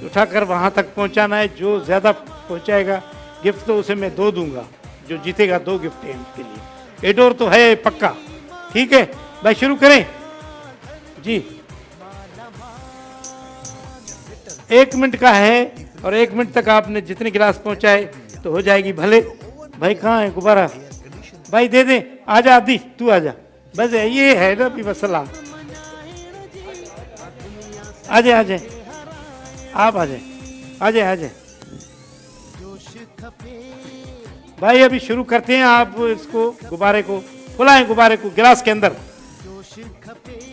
उठाकर वहाँ तक पहुँचाना है। जो ज़्यादा पहुँचाएगा गिफ्ट तो उसे मैं 2 दूंगा, जो जीतेगा 2 गिफ्ट है उसके लिए। एडोर तो है पक्का, ठीक है भाई। शुरू करें जी। 1 मिनट का है और 1 मिनट तक आपने जितने गिलास पहुँचाए तो हो जाएगी भले। भाई कहाँ है गुब्बारा? भाई दे दें। आजा आदि, तू आजा। बस ये है ना भी मसला। आ जाए आ जाए, आप आ जाए, आ जाए आ जाए भाई। अभी शुरू करते हैं। आप इसको गुब्बारे को फुलाएं, गुब्बारे को गिलास के अंदर।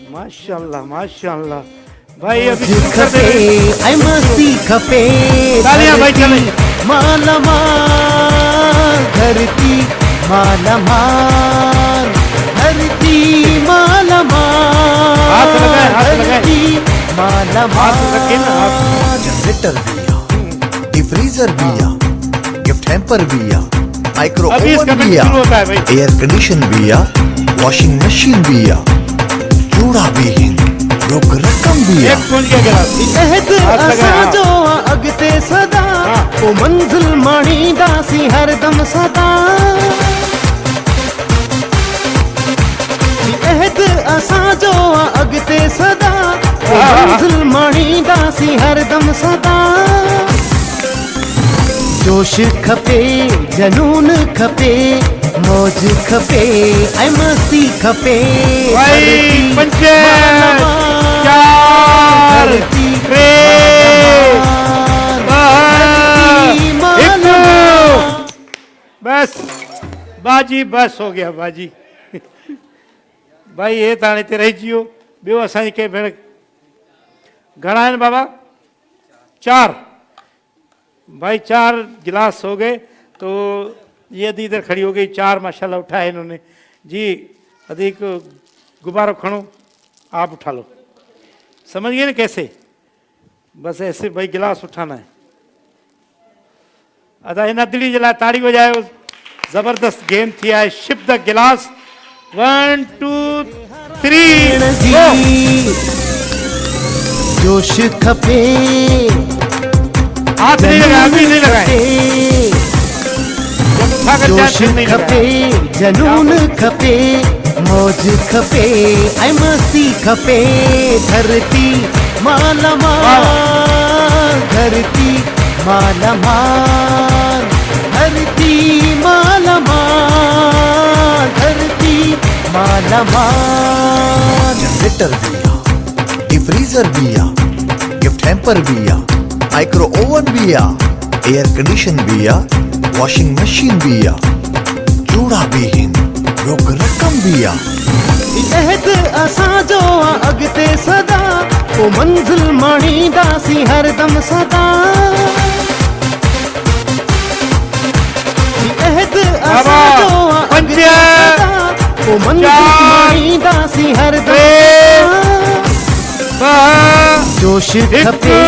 माशाल्लाह माशाल्लाह, भाई अभी मौज शुरू कर खपे दे। ऐं मस्ती खपे तालियां भाई, चले। माला माल धरती माला माल धरती माला माल हाथ लगाए, हाथ लगाए। धरती माला हाथ रखे ना, हाथ। जनरेटर बिया, डिफ्रीजर बिया, गिफ्ट हैम्पर बिया, माइक्रो अभी इसका ओवन मिक्स बिया, शुरू होता है भाई। एयर कंडीशन बिया, वॉशिंग मशीन बिया, चूड़ा बीहिन, रोक रकम बिया, एक पहुंच गया गिलास। अहद हाथ लगाए, असां हाँ। जो अॻिते सदा हाँ। पोइ मंज़िल माणींदासीं हरदम सदा अहद असां जो अॻिते सदा पोइ हाँ। मंज़िल माणींदासीं हरदम सदा जोश खपे जनून खपे मौज खपे ऐं मस्ती खपे भाई धरती पंचे, माला चार, धरती टे, हिकु। बस बाजी बस हो गया बाजी। भाई हे त हाणे हिते रहिजी वियो। ॿियो असांजी के भेण घणा आहिनि बाबा? 4। भाई 4 गिलास हो गए तो ये अधी इधर खड़ी हो गई। 4 माशाल्लाह उठाए इन्होंने जी। अधिक गुब्बारा खड़ो, आप उठा लो। समझ गए ना कैसे? बस ऐसे भाई गिलास उठाना है। अदा इन अदड़ी जे लाइ ताड़ी वॼायो। ज़बरदस्त गेम थी आहे। शिप द गिलास। 1 2 3 गो। जोश खपे हाथ नहीं लगाए, अभी नहीं लगाए। जब उठा कर जोश फिर नहीं खपे लगाए। जनून खपे मौज खपे ऐं मस्ती खपे धरती माला माल धरती माला माल धरती माला माल धरती माला माल जनरेटर बिया, डिफ्रीजर बिया, गिफ्ट हैम्पर बिया, माइक्रो ओवन बिया, एयर कंडीशन बिया, वॉशिंग मशीन बिया, चूड़ा बीहिन, रोक रकम बिया, अहद असां जो अॻिते सदा पोइ मंज़िल माणींदासीं हरदम सदा अहद असां जो अॻिते सदा पोइ मंज़िल माणींदासीं हरदम सदा जोश खपे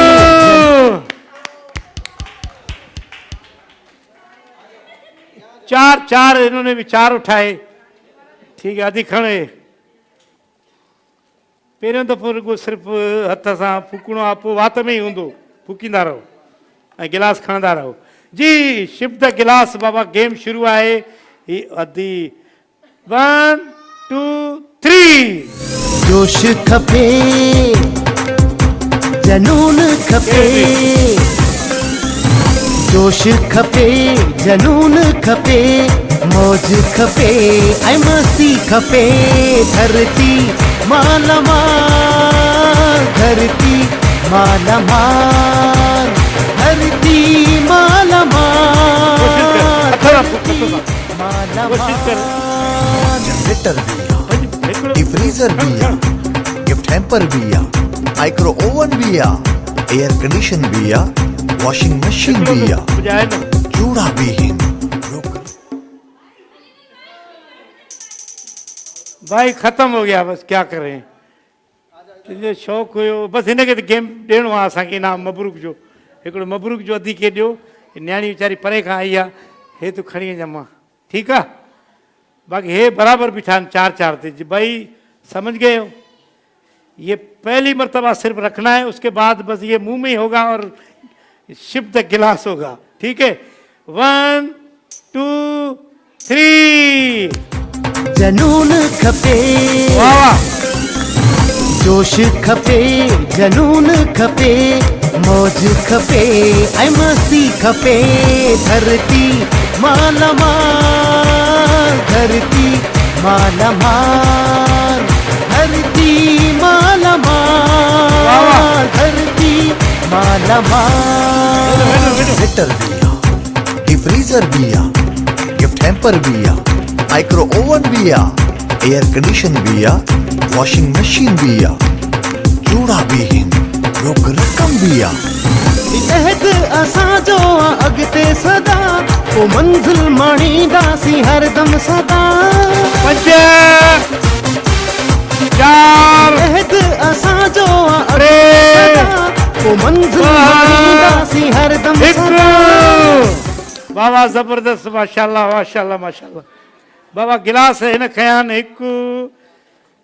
चार चार इन्होंने भी 4 उठाए। ठीक है, अधी खणे। पहिरियों दफ़ो रुगो सिर्फ़ु हथ सां फूकणो आहे, पोइ वात में ई हूंदो। फूकींदा रहो ऐं गिलास खणंदा रहो जी। शिप द गिलास बाबा गेम शुरू आहे। ही अधी 1 2 3 जोश खपे जनून खपे जोश खपे जनून खपे मौज खपे ऐं मस्ती खपे धरती माला माल धरती माला माल धरती माला माल धरती माला कोशिश कर। माल जनरेटर बिया, हिकिड़ो डिफ्रीजर बिया, गिफ्ट हैम्पर बिया, माइक्रो ओवन बिया, एयर कंडीशन बिया, वॉशिंग मशीन बिया, बुझाए न। चूड़ा बीहिन, रोक भाई ख़त्म हो गया। बस क्या करें, तुंहिंजो शौक़ु हुयो बसि हिनखे त गेम ॾियणो आहे असांखे इनाम मबरूक जो। हिकिड़ो मबरूक जो अधी खे ॾियो। न्याणी वीचारी परे खां आई आहे, हे तूं खणी वञ मां। ठीकु आहे, बाक़ी हे बराबरि बीठा आहिनि 4-4 ते। भाई समझ गए हो? ये पहली मरतबा सिर्फ रखना है, उसके बाद बस ये मुंह में ही होगा और शिप द गिलास होगा। ठीक है, 1 2 3 जनून खपे वाह वाह। जोश खपे जनून खपे मौज खपे ऐं मस्ती खपे धरती माला माल धरती माला माल धरती माला माल धरती माला माल जनरेटर बिया, डिफ्रीजर बिया, गिफ्ट हैम्पर बिया, माइक्रो ओवन बिया, एयर कंडीशन बिया, वॉशिंग मशीन बिया, जोड़ा भी हिन रोक रकम भी आ इहद असांजो अॻिते सदा पोइ मंज़िल माणींदासीं हरदम सदा 5 4 इहद असांजो अरे पोइ मंज़िल माणींदासीं हरदम सदा बाबा जबरदस्त माशाल्लाह माशाल्लाह माशाल्लाह बाबा गिलास हिन खयां आहिनि 1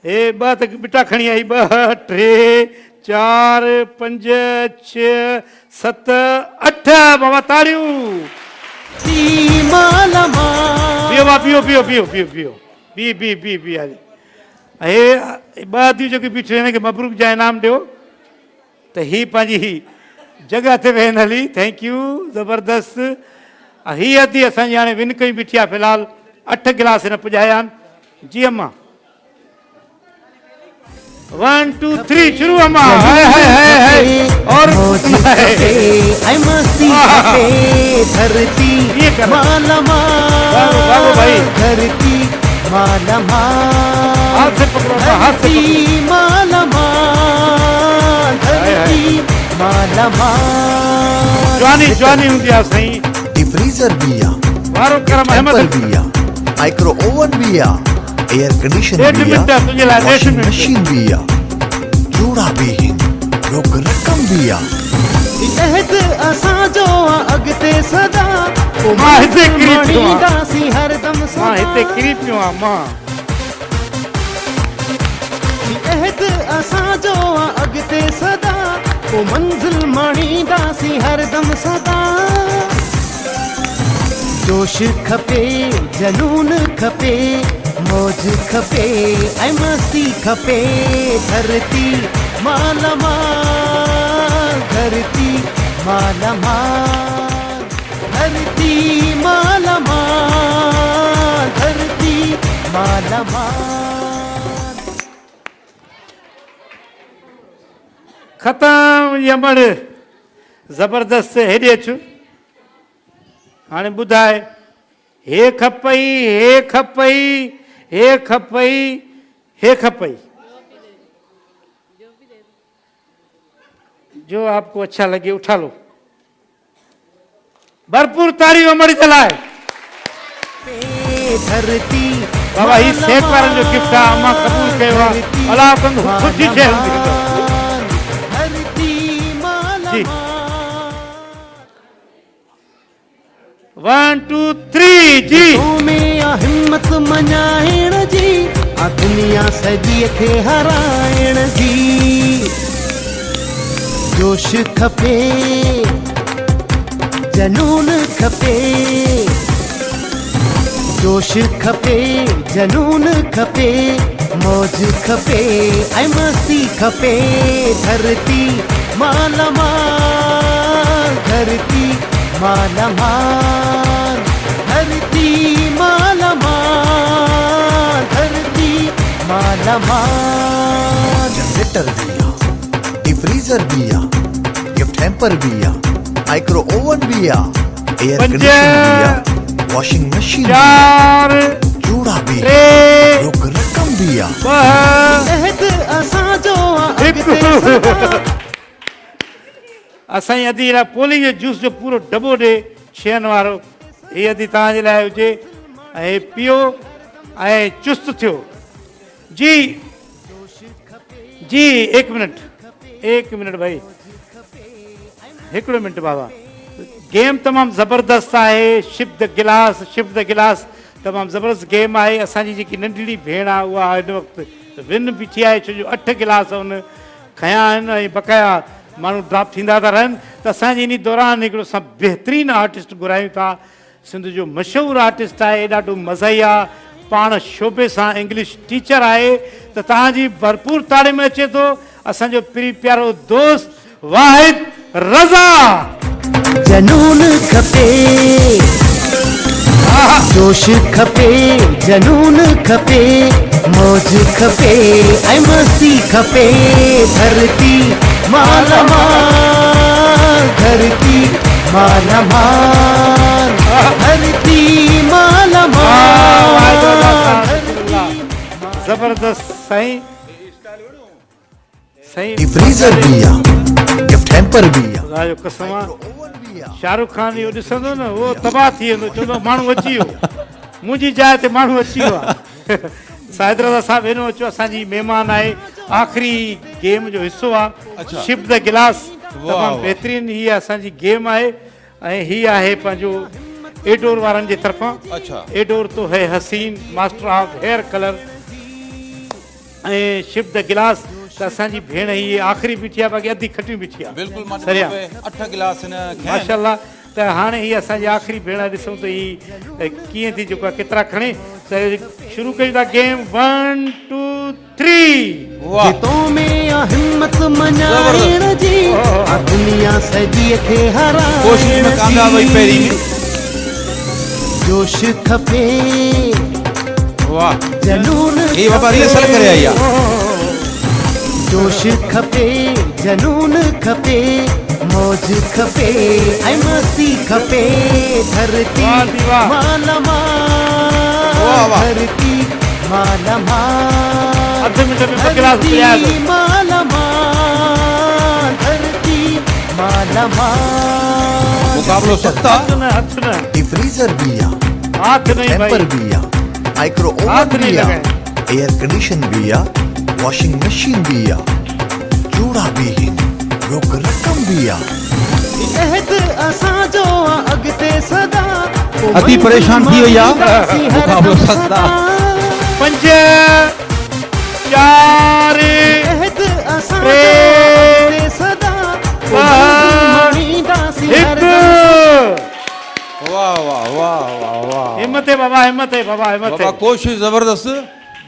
हे 2 त बिटा खणी आई 2 3 4 5 6 7 8 बाबा ताड़ियूं माला पियो बाबा पियो पियो पियो पियो पियो पी हले हे 2 दियूं जेके बीठियूं हिन खे मबरूक जा इनाम ॾियो त ही पंहिंजी जॻह ते वेहनि हली थैंक यू ज़बरदस्त हीअ अधी असांजी हाणे विन कई बीठी आहे फ़िलहाल 8 गिलास हिन पुॼाया आहिनि जी अम्मा 1 2 3 शुरू अम्मा हाय हाय हाय हाय और ऐ मस्ती खपे धरती माला बाबू भाई धरती माला हाथ से पकड़ो हाथ से धरती माला धरती माला जवानी हूंदी आहे साईं डिफ्रीजर भी आ वारो करम टेम्पर अहमद भी आ माइक्रो ओवन भी आ एयर कंडीशन 1 भी आ मिनट तुझे लाइ 1 वॉशिंग मिनट मशीन भी आ जोड़ा भी हिन रोक रकम भी आ इहद असांजो अॻिते सदा पोइ मां हिते किरी पियो आहियां। माणींदासीं हरदम मां सदा हिते किरी पियो आहियां मां इहद असांजो अॻिते सदा पोइ मंज़िल माणींदासीं हरदम सदा जोश खपे जनून खपे मौज खपे ऐं मस्ती खपे धरती माला धरती माला धरती माला धरती माला ख़तम यमण ज़बरदस्त हेॾे अचु हाणे ॿुधाए हे खपई हे खपई हे खपई हे खपई जो आपको अच्छा लगे उठा लो भरपूर ताड़ी अमड़ी चलाए धरती बाबा ही सेठ वारनि जो गिफ्ट आहे अम्मा क़बूल कयो आहे अलाह कंदो ख़ुदि जी शइ हूंदी धरती माला जी 1 2 3 जी में हिम्मत मञाइण जी आ दुनिया सॼीअ खे हराइण जी जोश खपे जनून खपे जोश खपे जनून खपे मौज खपे ऐं मस्ती खपे धरती माला धरती माला धरती माला धरती माला जनरेटर भी आ डिफ्रीजर भी आ गिफ्ट हैम्पर भी आ माइक्रो ओवन भी आ एयर कंडीशन भी आ वॉशिंग मशीन भी आ 4 जोड़ा भी टे रोक रकम भी आ इहद असांजो हिकु असांजी अधी पोलिंग जो जूस जो पूरो डबो ॾे छहनि वारो हीअ अधी तव्हांजे लाइ हुजे ऐं पियो ऐं चुस्त थियो जी जी 1 मिनट भाई हिकिड़ो मिनट बाबा गेम तमामु ज़बरदस्त आहे शिप द गिलास तमामु ज़बरदस्त गेम आहे असांजी जेकी नंढड़ी भेण आहे उहा हिन वक़्तु विन बीठी आहे छो जो 8 गिलास हुन खया आहिनि ऐं बक़ाया माण्हू ड्रॉप थींदा था रहनि त असांजी इन दौरान हिकिड़ो असां बहितरीनु आर्टिस्ट घुरायूं था सिंध जो मशहूरु आर्टिस्ट आहे ॾाढो मज़ई आहे पाण शोबे सां इंग्लिश टीचर आहे त तव्हांजी भरपूर ताड़े में अचे थो असांजो प्री प्यारो दोस्त वाहिद रज़ा जनून खपे जोश खपे जनून खपे मौज खपे ऐं मस्ती खपे धरती माला धरती माला धरती माला ज़बरदस्त साईं सही डिफ्रीजर भी आहे, गिफ्ट हैम्पर भी आहे, ख़ुदा जो कसम आहे, ओवन भी आहे। शाहरुख खान इहो ॾिसंदो न उहो तबाह थी वेंदो, चवंदो माण्हू अची वियो, मुंहिंजी जाइ ते माण्हू अची वियो आहे। साहिद रज़ा साहब एनो अचो, असांजी महिमान आहे, आख़िरी गेम जो हिसो आहे, शिप द गिलास, तमामु बहितरीन हीअ असांजी गेम आहे ऐं हीअ आहे पंहिंजो एडोर वारनि जे तरफ़ां। अच्छा एडोर तो है हसीन, मास्टर ऑफ हेयर कलर ऐं शिप द गिलास त असांजी भेण हीअ आख़िरी बीठी आहे, बाक़ी अधी खटियूं बीठी आहे बिल्कुलु मां सरिया 8 गिलास न माशाल्लाह। त हाणे हीअ असांजी आख़िरी भेण ॾिसूं त हीअ कीअं थी जेको आहे केतिरा खणे। त शुरू कयूं था गेम 1 2 3। जितों में आ हिम्मत मञाइण जी, आ दुनिया सॼी खे कोशिश में हराइण कामयाब वई पहिरीं जी। में। जोश खपे, वाह जनून ये बाबा खपे। रिहर्सल करे आई आहे। जोश खपे, जनून खपे, मौज खपे, ऐं मस्ती खपे। धरती वाह जी वाह। माला वाह वाह। धरती माला अधु मिंट में ॿ गिलास पिया थो। माला धरती माला मुकाबलो सख्ता हथ न डिफ्रीजर भी आहे, हाथ नहीं हैम्पर भाई, भी आहे, माइक्रो हाथ ओवन नहीं भी आहे, एयर कंडीशन भी आहे, वॉशिंग मशीन भी आहे, जोड़ा भी आहिनि, रोक रक़म भी आहे। अहद असांजो अॻिते सदा अति परेशान थी वई आहे। मुकाबलो सख्ता 5 4 अहद असांजो टे, अॻिते सदा ॿ, मणीदासी 1। वाह वाह वाह वाह वाह हिम्मत है बाबा, हिम्मत है बाबा, हिम्मत बाबा है कोशिश जबरदस्त।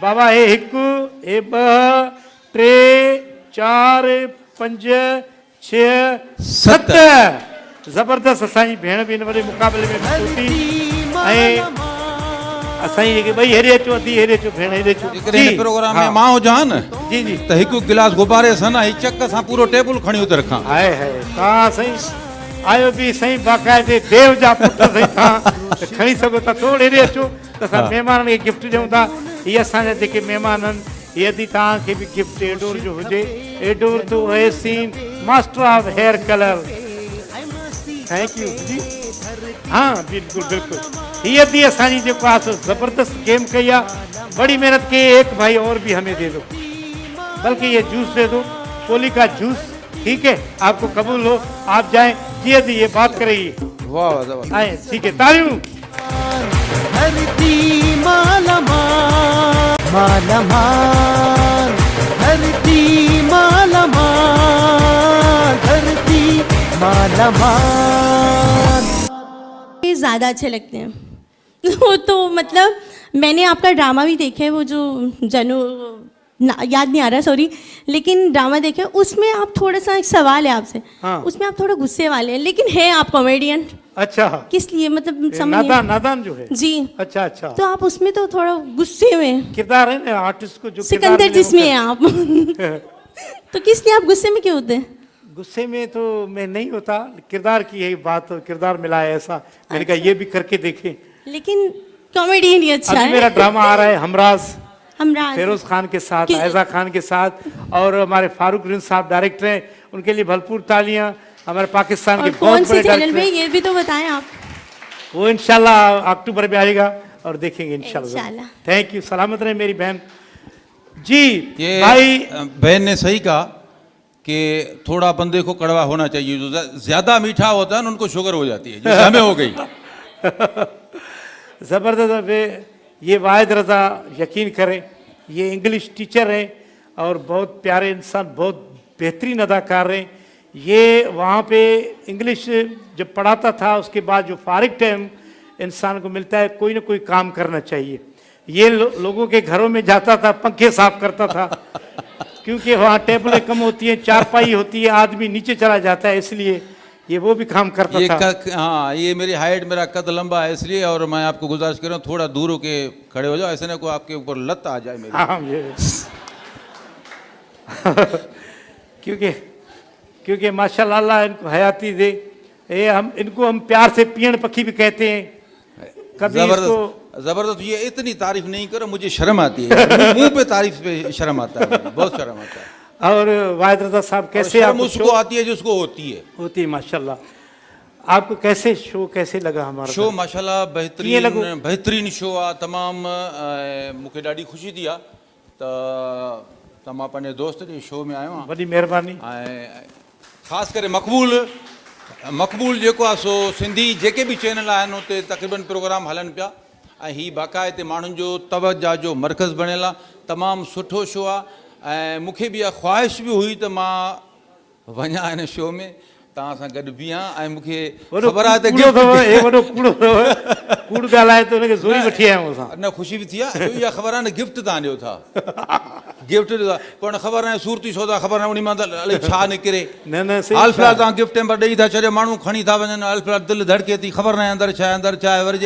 बाबा। हे 1 हे 2 3 4 5 6 7 ज़बरदस्त। असांजी भेण बि हिन वॾे मुक़ाबले में पहुती ऐं असांजी जेके ॿई हेॾे अचो, अधी हेॾे अचो, भेण हेॾे अचो। जेकॾहिं हिन प्रोग्राम में हाँ, मां हुजां न जी जी त हिकु गिलास गुब्बारे सां न ही चक सां पूरो टेबल खणी उते रखां। हाय हाय तव्हां साईं आयो बि साईं बाक़ाइदे देव जा पुट साईं, तव्हां त खणी सघो था। थोरो हेॾे अचो त असां महिमाननि खे गिफ्ट ॾियूं था। हीअ असांजा जेके महिमान आहिनि यदि तव्हांखे बि गिफ्ट एडोर जो हुजे, एडोर तो है सीन, master of hair colour. Thank you ji. हाँ बिल्कुल बिल्कुल। ये दी असानी जो पास जबरदस्त गेम कही है, बड़ी मेहनत की। एक भाई और भी हमें दे दो, बल्कि ये जूस दे दो, पोली का जूस, ठीक है? आपको कबूल हो, आप जाएं। ये दी ये बात करेगी, वाह वाह जबरदस्त। आए ठीक है, तालियों। धरती माला माला धरती माला धरती माला ये ज़्यादा अच्छे लगते हैं। वो तो मतलब मैंने आपका ड्रामा भी देखा है, वो जो जनू याद नहीं आ रहा, सॉरी, लेकिन ड्रामा देखे उसमें आप थोड़ा सा, एक सवाल है आपसे, हाँ। उसमें आप थोड़ा गुस्से वाले हैं, लेकिन है आप कॉमेडियन। अच्छा, किस लिए, मतलब ये समझ नहीं- नादान नादान जो है। जी। अच्छा अच्छा, तो आप उसमें तो थोड़ा गुस्से में, किरदार है ना आर्टिस्ट को जो सिकंदर किरदार जिसमें मिले है वो आप तो किस लिए आप गुस्से में क्यों होते हैं? गुस्से में तो मैं नहीं होता, किरदार की यही बात, किरदार मिला है ऐसा, मैंने कहा ये भी करके देखें। लेकिन कॉमेडियन ही अच्छा अभी मेरा है। ड्रामा आ रहा है हमराज, हमरा फेरोज खान के साथ, कि- ऐजा खान के साथ, और हमारे फारूक रिंद साहब डायरेक्टर हैं, उनके लिए भरपूर तालियां। हमारे पाकिस्तान के और कौन बहुत से बड़े चैनल डायरेक्टर पे, हैं। ये भी तो बताएं आप। वो इंशाल्लाह अक्टूबर में आएगा और देखेंगे इंशाल्लाह। इंशाल्लाह। थैंक यू, सलामत रहे मेरी बहन जी। ये भाई बहन ने सही कहा कि थोड़ा बंदे को कड़वा होना चाहिए, जो ज्यादा मीठा होता है ना उनको शुगर हो जाती है, जैसे हमें हो गई। ज़बरदस्त है। ये वाहिद रज़ा यकीन करें, ये इंग्लिश टीचर हैं और बहुत प्यारे इंसान, बहुत बेहतरीन अदाकार हैं। ये वहाँ पे इंग्लिश जब पढ़ाता था, उसके बाद जो फारिग टाइम इंसान को मिलता है, कोई ना कोई काम करना चाहिए। ये लोगों के घरों में जाता था, पंखे साफ करता था, क्योंकि वहाँ टेबलें कम होती हैं, चारपाई होती है, आदमी नीचे चला जाता है, इसलिए ये वो भी काम करता ये था। हाँ, ये मेरी हाइट, मेरा कद लंबा है इसलिए, और मैं आपको गुजारिश कर रहा हूँ थोड़ा दूर होके खड़े हो जाओ, ऐसे ना कोई आपके ऊपर लत आ जाए मेरी। हाँ ये क्योंकि माशाल्लाह अल्लाह इनको हयाती दे। ये इनको हम प्यार से पियण पखी भी कहते हैं। कभी इसको जबरदस्त जबरदस्त। ये इतनी तारीफ नहीं करो, मुझे शर्म आती है, मुंह पे तारीफ पे शर्म आता है, बहुत शर्म आता है। और वाहिद रजा साहब कैसे शर्म आपको उसको शो आती है जिसको होती है। होती है माशाल्लाह। आपको कैसे शो कैसे लगा हमारा शो माशाल्लाह कीअं लॻो? बहितरीन शो आहे तमामु। मूंखे ॾाढी ख़ुशी थी आहे त मां पंहिंजे दोस्त जे शो में आयो आहियां। वॾी महिरबानी। ऐं ख़ासि करे मक़बूल जेको आहे सो सिंधी जेके बि चैनल आहिनि उते तक़रीबन प्रोग्राम हलनि पिया ऐं हीअ बाक़ाइदे माण्हुनि जो तवजा जो मर्कज़ बणियल आहे। तमामु सुठो शो आहे ऐं मूंखे बि इहा ख़्वाहिश बि हुई त मां वञा हिन शो में तव्हां सां गॾु बीहां ऐं मूंखे ख़बर आहे त कूड़ ॻाल्हाए त हुनखे ज़ोरी वठी आया आहियूं असां। न ख़ुशी बि थी आहे। इहा ख़बर आहे न गिफ्ट तव्हां ॾियो था, गिफ्ट ॾियो था पाण ख़बर न आहे सूरती सौदा ख़बर न उन मां त अलाए छा निकिरे। न हाल फ़िलहाल तव्हां गिफ्ट टेम्पर ॾेई था छॾियो माण्हू खणी था वञनि हाल फ़िलहाल दिलि धड़के थी ख़बर न आहे अंदरि छा आहे अंदरि छा आहे। वरी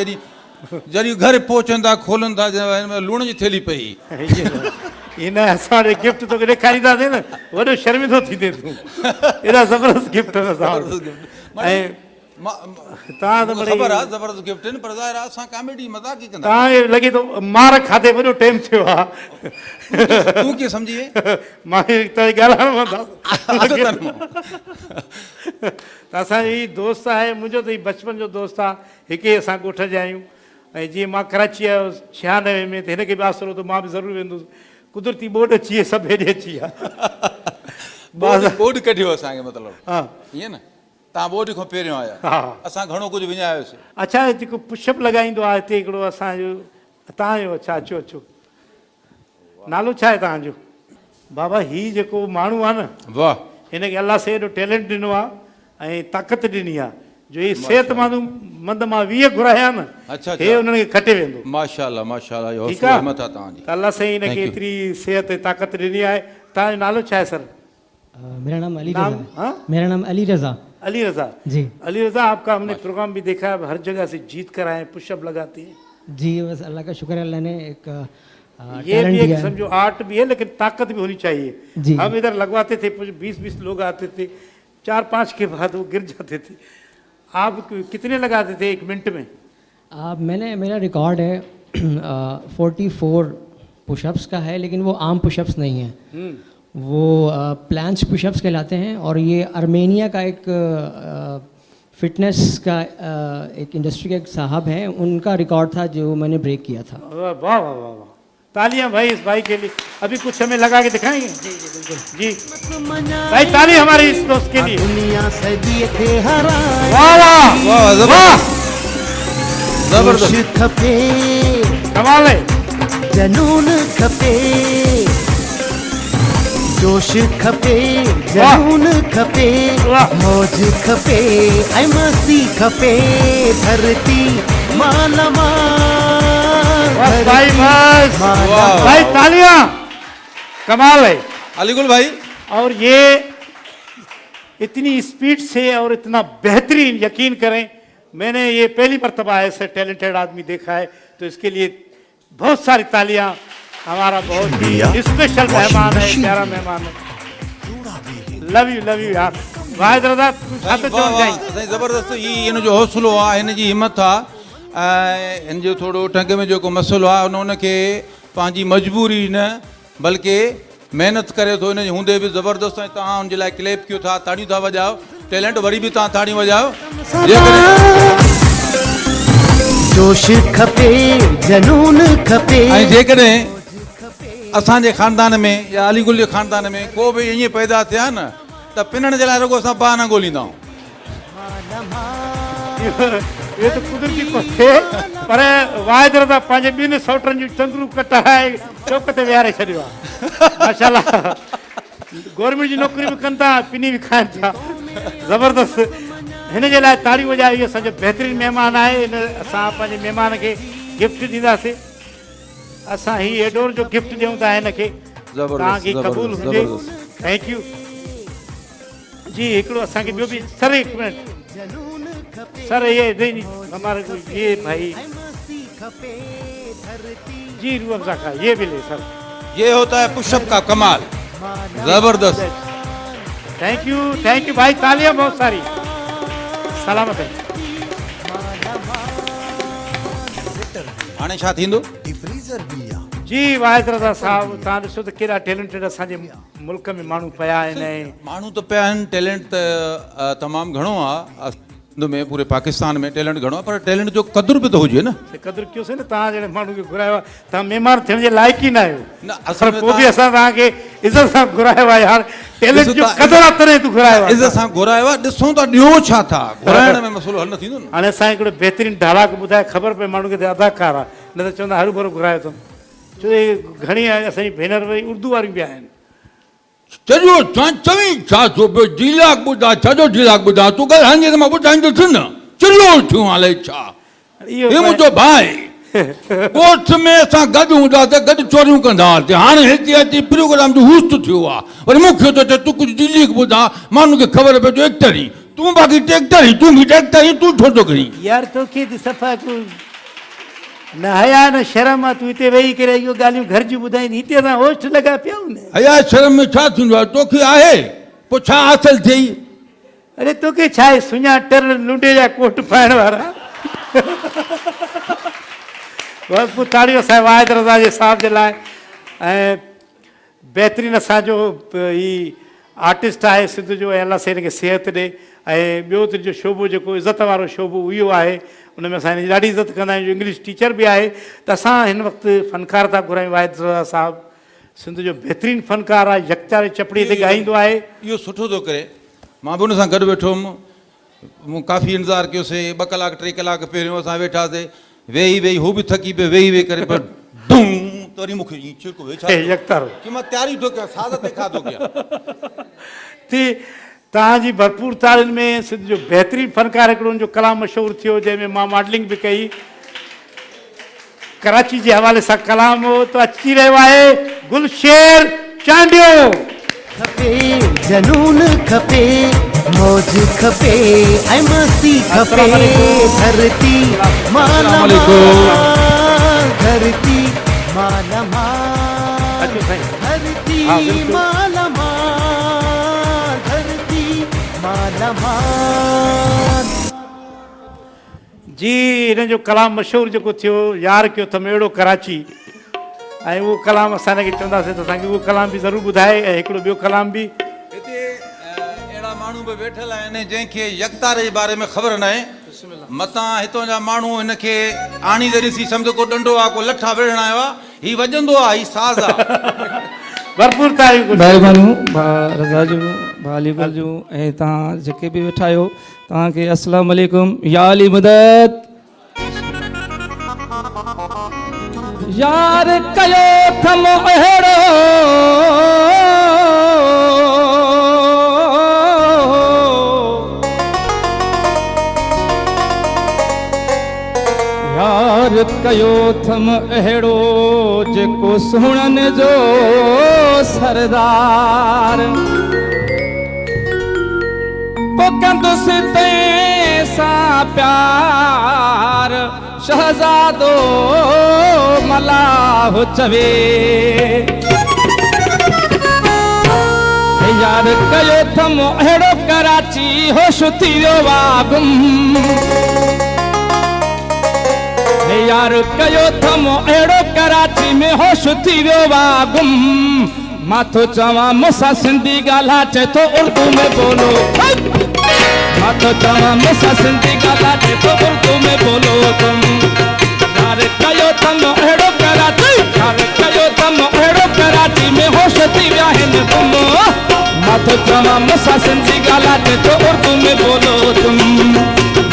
जॾहिं घर पहुचनि था खोलनि था लूण जी थैली पई। इन असां वटि गिफ्ट तोखे ॾेखारींदासीं न वॾो शर्मिंदो थींदे तूं। एॾा ज़बरदस्त गिफ्ट आहिनि असां वटि। ऐं तव्हां त ख़बर आहे ज़बरदस्त गिफ्ट आहिनि पर ज़ाहिर आहे असां कॉमेडी मज़ाक ई कंदा तव्हांखे लॻे थो मार खाधे वॾो टाइम थियो आहे। तूं कीअं सम्झी वई? मां ॻाल्हाइणो त असांजो हीउ दोस्त आहे मुंहिंजो त हीउ बचपन जो दोस्त आहे। हिकु ई असां ॻोठ जा आहियूं ऐं जीअं मां कराची आयो 96 में त हिनखे बि आसरो त मां बि ज़रूरु वेंदुसि। कुदरती बोर्ड अची विए सभु हेॾे अची विया। बोर्ड कढियो असांखे मतिलबु हा ईअं न तव्हां बोर्ड खां पहिरियों आया हा। असां घणो कुझु विञायोसीं। अच्छा जेको पुशअप लॻाईंदो आहे हिते हिकिड़ो असांजो तव्हांजो अच्छा अचो अचो नालो छा आहे तव्हांजो? बाबा हीउ जेको माण्हू आहे न वाह हिनखे अलाह से एॾो टैलेंट ॾिनो आहे ऐं ताक़त ॾिनी आहे जो हीउ सिहतमंद मां 20 घुराया न अच्छा हे हुननि खे खटे वेंदो। माशाल्लाह माशाल्लाह इहो ठीकु आहे हिम्मत आहे तव्हांजी। त अलाह साईं हिनखे एतिरी सिहत ऐं ताक़त ॾिनी आहे। तव्हांजो नालो छा आहे सर? मेरा नाम अली नाम? रज़ा। हाँ? मेरा नाम अली रज़ा। अली रज़ा जी। अली रज़ा आपका हमने प्रोग्राम भी देखा है हर जगह से जीत कर आए पुशअप लगाते हैं। जी बस अल्लाह का शुक्र है अल्लाह ने एक ये भी एक समझो आर्ट भी है लेकिन ताकत भी होनी चाहिए। जी। हम इधर लगवाते थे 20-20 लोग आते थे 4-5 के बाद वो गिर जाते थे। आप कितने लगाते थे 1 मिनट में? मेरा रिकॉर्ड है 44 पुशअप्स का है लेकिन वो आम पुशअप्स नहीं है। वो प्लांच पुशअप्स कहलाते हैं और ये आर्मेनिया का एक फिटनेस का एक इंडस्ट्री के एक साहब हैं उनका रिकॉर्ड था जो मैंने ब्रेक किया था। वाह वाह वाह वाह तालियां भाई इस भाई के लिए। अभी कुछ हमें लगा के दिखाएंगे? जी जी बिल्कुल जी भाई ताली हमारे इस दोस्त के लिए। दुनिया सजी थे हराए वाह वाह वाह जबरदस्त जोश खपे कमाल है। जनून खपे जोश खपे जनून खपे मौज खपे ऐं मस्ती खपे धरती मालमा बस भाई बस भाई तालियां कमाल है अलीगुल भाई। और ये इतनी स्पीड से और इतना बेहतरीन यकीन करें मैंने ये पहली मर्तबा ऐसे टैलेंटेड आदमी देखा है तो इसके लिए बहुत सारी तालियां। हमारा बहुत ही स्पेशल मेहमान है प्यारा मेहमान है। लव यू यार वाहिद रज़ा ज़बरदस्त हिन जो हौसलो आहे हिन जी हिमत आहे ऐं हिन जो थोरो टंग में जेको मसइलो आहे उनखे पंहिंजी मजबूरी न बल्कि महिनत करे थो हिन जे हूंदे बि ज़बरदस्त ऐं तव्हां हुनजे लाइ क्लैप कयो था ताड़ियूं था वॼाओ टैलेंट वरी बि तव्हां ताड़ियूं वॼाओ। जोश खपे जनून खपे ऐं जेकॾहिं असांजे ख़ानदान में या अलीगुल जे ख़ानदान में को बि ईअं पैदा थिया न त पिनण जे लाइ रुॻो असां बाहि न ॻोल्हींदा आहियूं। ये तो कुदरती को थे पर वाहिद रज़ा पंहिंजे ॿिनि सौटनि जूं टंगरूं कटाए चौक ते विहारे छॾियो आहे माशाल्लाह। गवर्नमेंट जी नौकरी बि कनि था पिनी बि खाइनि था ज़बरदस्त। हिन जे लाइ ताड़ियूं वॼाए इहो असांजो बहितरीनु महिमान आहे। हिन असां पंहिंजे महिमान खे गिफ्ट ॾींदासीं। असां ही एडोर जो गिफ्ट ॾियूं था हिनखे तव्हांखे क़बूल हुजे। थैंक यू जी। हिकिड़ो असांखे ॿियो बि सर हिकु मिनट सर ये नहीं हमारे को ये भाई जी रूह अफ़ज़ा का ये भी ले सर। ये होता है पुशअप का कमाल जबरदस्त। थैंक यू भाई तालियां बहुत सारी सलामत है। हाणे छा थींदो? डिफ्रीज़र भी आहे जी वाहिद रज़ा साहब तव्हां ॾिसो त केॾा टैलेंटेड असांजे मुल्क में माण्हू पिया आहिनि माण्हू त पिया आहिनि टैलेंट त तमामु घणो आहे में पूरे पाकिस्तान में टैलेंट घणो आहे पर टैलेंट जो क़दुरु बि त हुजे न क़दुरु कयोसीं न तव्हां जहिड़े माण्हू खे घुरायो आहे तव्हां महिमान थियण जे लाइक़ु ई न आहियो न असल में पोइ बि असां तव्हांखे इज़त सां घुरायो आहे यार टैलेंट जो क़दुरु आहे तॾहिं तूं घुरायो आहे इज़त सां घुरायो आहे ॾिसूं था ॾियो छा था घुराइण में मसइलो हल न थींदो न हाणे असां हिकिड़ो बहितरीनु डायलॉग ॿुधाए ख़बर पए माण्हू खे त अदाकार आहे न त चवंदा हरू भरू घुरायो अथमि छो घणी असांजी भेनर वरी उर्दू वारियूं बि आहिनि चयो चवी छा थियो पियो डीलाक ॿुधा छाजो डीलाक ॿुधा तूं ॻाल्हाईंदे त मां ॿुधाईंदुसि न चिड़ियो थियो हाले छा इहो हे मुंहिंजो भाउ ॻोठ में असां गॾु हूंदासीं गॾु चोरियूं कंदा हुआसीं हाणे हिते अची प्रोग्राम जो हुस्त थियो आहे वरी मूंखे थो चए तूं कुझु डीलीक ॿुधा माण्हू खे ख़बर पए जो एक्टर ई तूं बाक़ी ट्रैक्टर ई तूं बि ट्रैक्टर ई तूं छो थो करी यार तोखे त सफ़ा को न हया न शर्म आहे तूं हिते वेही करे इहो ॻाल्हियूं घर जूं ॿुधाईंदी हिते असां होस्ट लॻा पिया हूंदा हया शर्म में छा थींदो आहे तोखे आहे पोइ छा हासिलु थिए अरे तोखे छा आहे सुञाटर लुंडे जा कोट पाइण वारा बसि पोइ ताड़ियूं असांजे वाहिद रज़ा जे साहब जे लाइ ऐं बहितरीनु असांजो ही आर्टिस्ट आहे सिंध जो ऐं अलाह से हिनखे सिहत ॾे ऐं ॿियो त जो शोबो जेको इज़त वारो शोबो इहो आहे उन में असां हिनजी ॾाढी इज़त कंदा आहियूं इंग्लिश टीचर बि आहे त असां हिन वक़्तु फ़नकार था घुरायूं वाहिद रज़ा साहब सिंध जो बहितरीनु फ़नकार आहे यकचारे चपड़ी ते ॻाईंदो आहे इहो सुठो थो करे मां बि हुन सां गॾु वेठो हुउमि मूं काफ़ी इंतज़ारु कयोसीं 2 कलाक 3 कलाक पहिरियों असां वेठासीं वेही वेही हू बि थकी पियो वेही वेही करे पर डूं त वरी मूंखे ईअं छिड़को यकतारो की मां तयारी थो कयां साज़ ते खा थो कयां थी तव्हांजी भरपूर ताड़ियुनि में सिंध जो बहितरीनु फ़नकार हिकिड़ो हुनजो कलाम मशहूरु थियो जंहिंमें मां मॉडलिंग बि कई कराची जे हवाले सां कलाम हो त अची रहियो आहे गुलशेर चांडियो खपे जनून खपे मौज खपे ऐं मस्ती खपे धरती मालामाल धरती मालामाल धरती मालामाल धरती मालामाल जी हिन जो कलाम मशहूरु जेको थियो यार कयो अथमि अहिड़ो कराची ऐं उहो कलाम असां हिनखे चवंदासीं त असांखे उहो कलाम बि ज़रूरु ॿुधाए ऐं हिकिड़ो ॿियो कलाम बि हिते अहिड़ा माण्हू बि वेठल आहिनि जंहिंखे यकतारे जे बारे में ख़बर न आहे मतां हितां जा माण्हू हिनखे आणी त ॾिसी सम्झो को डंडो आहे को लठा विढ़ण आयो आहे हीउ वॼंदो आहे हीउ साज़ आहे भरपूर तारीफ़ महिरबानी रज़ा जूं भालीगुल जूं ऐं तव्हां जेके बि वेठा आहियो तव्हांखे अस्सलाम वालेकुम या अली मदद यार कयो थम अहिड़ो यार कयो थम अहिड़ो जेको सुणनि जो सरदार पोकंदुसि तंहिंसां प्यार शहज़ादो मलाह चवे यार कयो थम अहिड़ो कराची होश थी वियो आहे गुम यार कयो थम अहिड़ो कराची में होश थी वियो आहे गुम मां थो चवां मूंसां सिंधी ॻाल्हा चए थो उर्दू में बोलो मां थो चवां मूंसां सिंधी ॻाल्हा चए थो उर्दू में बोलो तुम यार कयो थम अहिड़ो कराची यार कयो थम अहिड़ो कराची में होश थी विया आहिनि गुम मां थो चवां मूंसां सिंधी ॻाल्हा चए थो उर्दू में बोलो तुम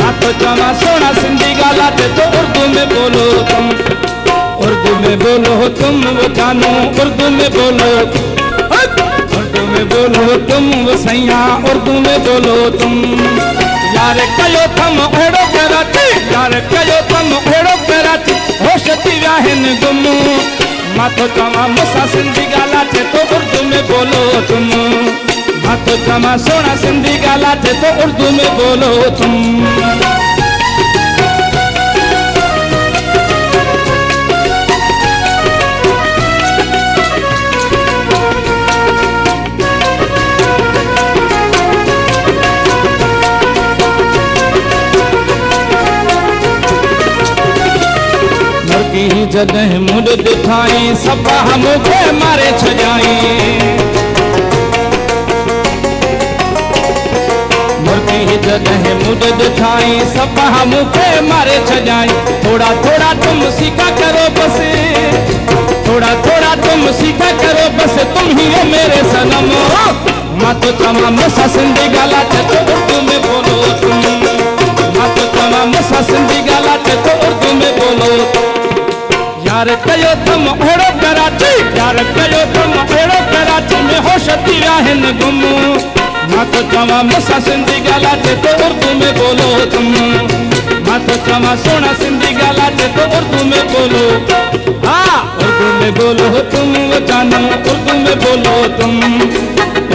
मां थो चवां सोना सिंधी ॻाल्हा चए थो उर्दू में बोलो तुम उर्दू में बोलो तुम वो जानो उर्दू में बोलो उर्दू में बोलो तुम वो सैया उर्दू में बोलो तुम यार कयो थम अहिड़ो कराची यार कयो थम अहिड़ो कराची होश थी विया आहिनि गुम मां थो चवां मूंसां सिंधी ॻाल्हा चए थो उर्दू में बोलो तुम मां थो चवां सोना सिंधी ॻाल्हा चए थो उर्दू में बोलो तुम जॾहिं मुंड ॾिठाई सफ़ा मूंखे मारे छॾियाई मूर्ति जॾहिं मुंड ॾिठाई सफ़ा मूंखे मारे छॾियाई थोड़ा थोड़ा तुम सीखा करो बस थोड़ा थोड़ा तुम सीखा करो बस तुम ही हो मेरे सनम मां तो चवां मूंसां सिंधी ॻाल्हाए तो उर्दू में बोलो तुम मां तो चवां मूंसां सिंधी ॻाल्हाए तो उर्दू में बोलो यार कयो तुम अहिड़ो कराची यार कयो तुम अहिड़ो कराची में होश थी विया आहिनि गुम मां तो चवां मूंसां सिंधी ॻाल्हाए तो उर्दू में बोलो तुम मां तो चवां सोना सिंधी ॻाल्हाए तो उर्दू में बोलो हाँ उर्दू में बोलो तुम वो जानम उर्दू में बोलो तुम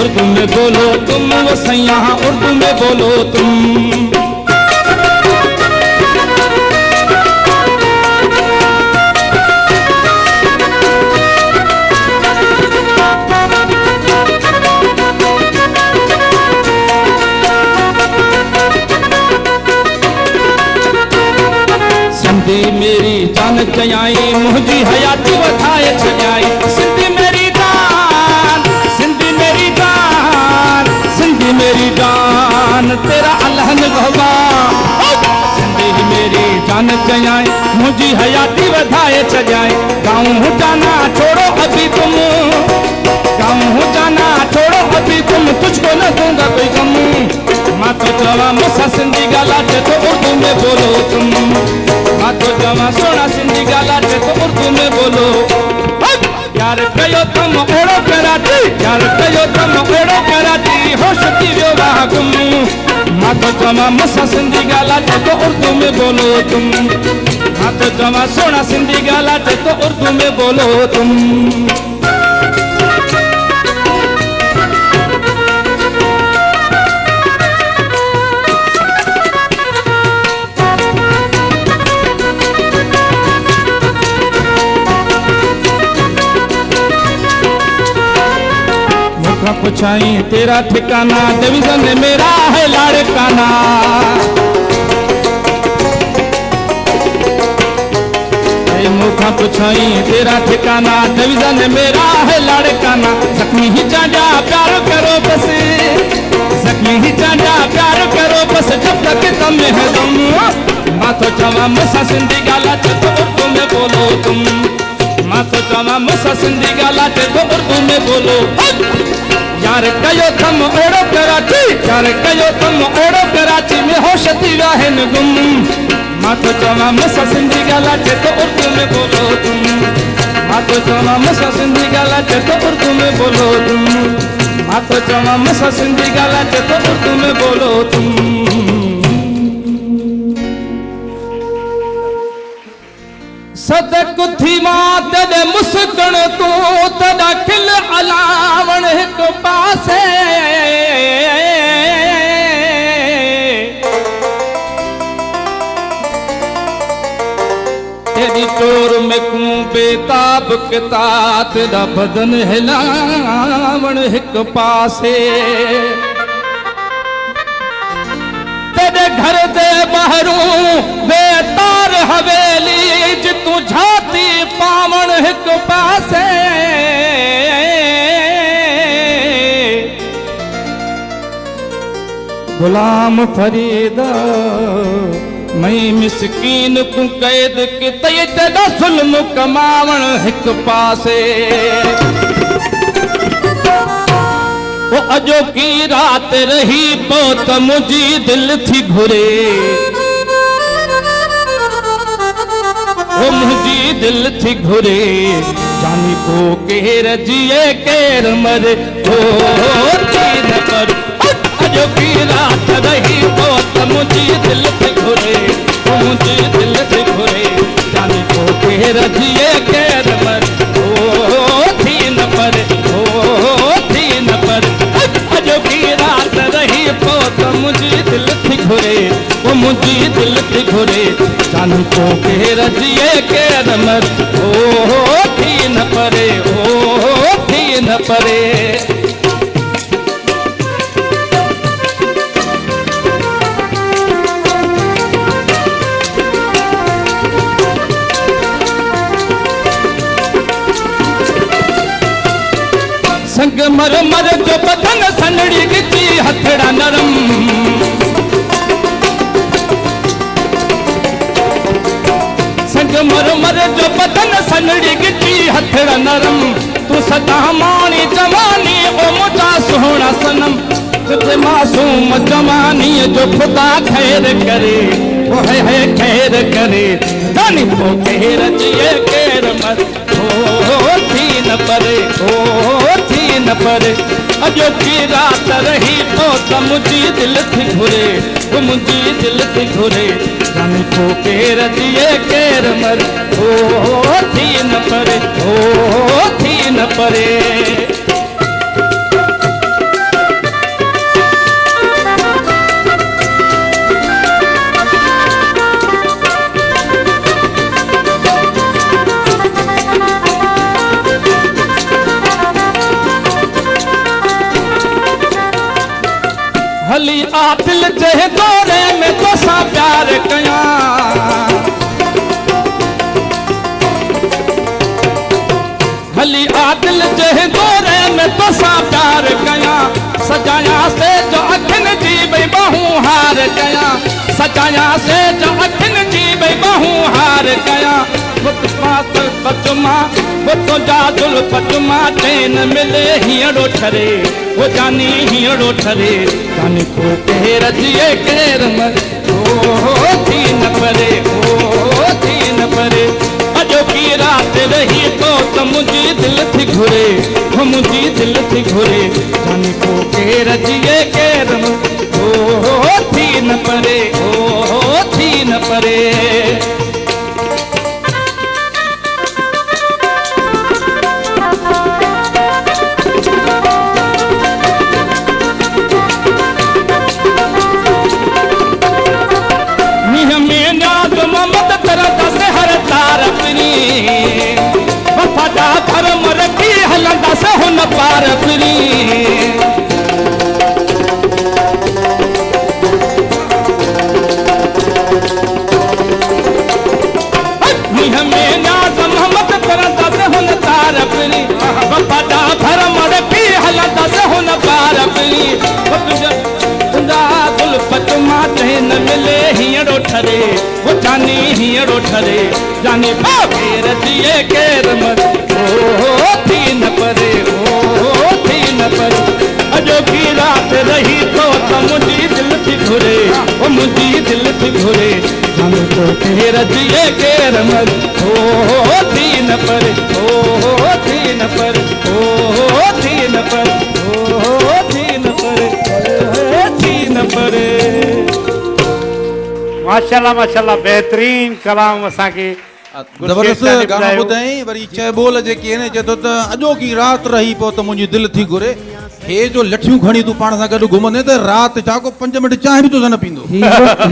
उर्दू में बोलो तुम वो सैयां उर्दू में बोलो तुम सिंधी मेरी जान चयाई मुझी हयाती वधाए छॾियाई सिंधी मेरी जान सिंधी मेरी जान सिंधी मेरी जान तेरा अल्लाह ने भगवान सिंधी मेरी जान चयाई मुझी हयाती वधाए छॾियाई गाँव जाना छोड़ो अभी तुम गाँव जाना छोड़ो अभी तुम तुझको न दूंगा कोई गम मां तो चवां मूंसां सिंधी ॻाल्हाए तो उर्दू में बोलो तुम मां तो चवां सोना सिंधी ॻाल्हाए तो उर्दू में बोलो यार कयो तुम अहिड़ो कराची यार कयो तुम अहिड़ो कराची होश थी वियो आहे गुम मां तो चवां मूंसां सिंधी ॻाल्हाए तो उर्दू में बोलो तुम मां तो चवां सोना सिंधी ॻाल्हाए तो उर्दू में बोलो तुम पुछाई तेरा ठिकाना डिवीजन मेरा है लाड़काना मुखा पुछाई तेरा ठिकाना डिवीजन मेरा है लाड़काना जख्मी ही जाजा प्यार करो बस जख्मी ही जाजा प्यार करो बस जब तक तुम है दम मां तो चवां मूंसां सिंधी ॻाल्हाए तो उर्दू में बोलो तुम मां तो चवां मूंसां सिंधी ॻाल्हाए तो उर्दू में बोलो यार कयो तुम अहिड़ो कराची यार कयो तुम अहिड़ो कराची में होश थी विया आहिनि गुम मां तो चवां मूंसां सिंधी ॻाल्हाए तो उर्दू में बोलो तुम मां तो चवां मूंसां सिंधी ॻाल्हाए तो उर्दू में बोलो तुम मां तो चवां मूंसां सिंधी ॻाल्हाए तो उर्दू में बोलो तुम सदक थी मां तॾहिं मुस्कण तूं तॾहिं खिल अलावण हिकु पासे तेरी टोर में कूं बेताब किताब तेरा बदन हिलावण हिकु पासे तेरे घर दे ॿाहिरूं बेतार हवेली ज तूं झाती पावण हिकु पासे गुलाम फरीद मई मिसकीन को कैद के तय तेरा ज़ुल्म कमावण हिकु पासे वो अजो की रात रही बहुत मुझी दिल थी घुरे वो मुझी दिल थी घुरे जानी को केर जिए केर मरे हो तीन पर अजो की रात रही बहुत मुझी दिल थी घुरे वो मुझी दिल थी घुरे जानी को केर जिए केर मरे हो तीन पर हो तीन पर अजो की रात रही बहुत मुझी दिल थी घुरे वो मुझी दिल थी घुरे जानी को केर जिए केर मर ओ थी न परे ओ थी न परे संगमरमर जो बदन सनड़ी गिची हथड़ा नरम संगमरमर जो बदन सनड़ी गिची हथड़ा नरम तू सदा मानी जवानी ओ मुझा सोहना सनम तुझे मासूम जवानी जो खुदा खैर करे वो है खैर करे जानी तो खैर जिए केर मर ओ थी न परे ओ थी न परे अजो की रात रही तो मुझी दिल थी घुरे वो मुझी दिल थी घुरे जानी तो केर जिए केर मर ओ थी न परे ओ थी न परे हली आ दिल जे दौरे में तो सा प्यार कया हली आ दिल जे दौरे में तो सा प्यार कया सजाया से जो अखिन जी बई बहू हार कया सजाया से जो अखिन जी बई बहू हार कया पचमा वो तो जादुल पचमा चैन मिले हियड़ो ठरे वो जानी हियड़ो ठरे जानी को केर जिए केर मर ओ थी न परे ओ थी न परे अजो की रात रही तो मुझी दिल थी घुरे वो मुझी दिल थी घुरे जानी को केर जिए केर मर ओ थी न परे ओ थी न परे वफादा धर्म रखी हलंदा से हुन पार फिरी में नाज मोहम्मद करंदा से हुन तार फिरी वफादा धर्म रखी हलंदा से हुन पार फिरी गुल पचमा चैन मिले हियड़ो ठरे वो जानी हियड़ो ठरे जानी केर जिए केर मर ओ थी न परे ओ थी न परे अजो की रात रही तो मुझी दिल थी घुरे ओ मुझी दिल थी घुरे जानी तो केर जिए केर मर ओ थी न परे ओ थी न परे ओ थी न परे ओ थी न परे थी न परे माशाल्लाह माशाल्लाह बेहतरीन कलाम असांखे जबरदस्त गानो ॿुधाई वरी चए बोल जेके आहिनि चए थो त अॼोकी रात रही पोइ त मुंहिंजी दिलि थी घुरे हे जो लठियूं खणी तूं पाण सां गॾु घुमंदे त राति छा को 5 मिंट चांहि बि तोसां न पींदो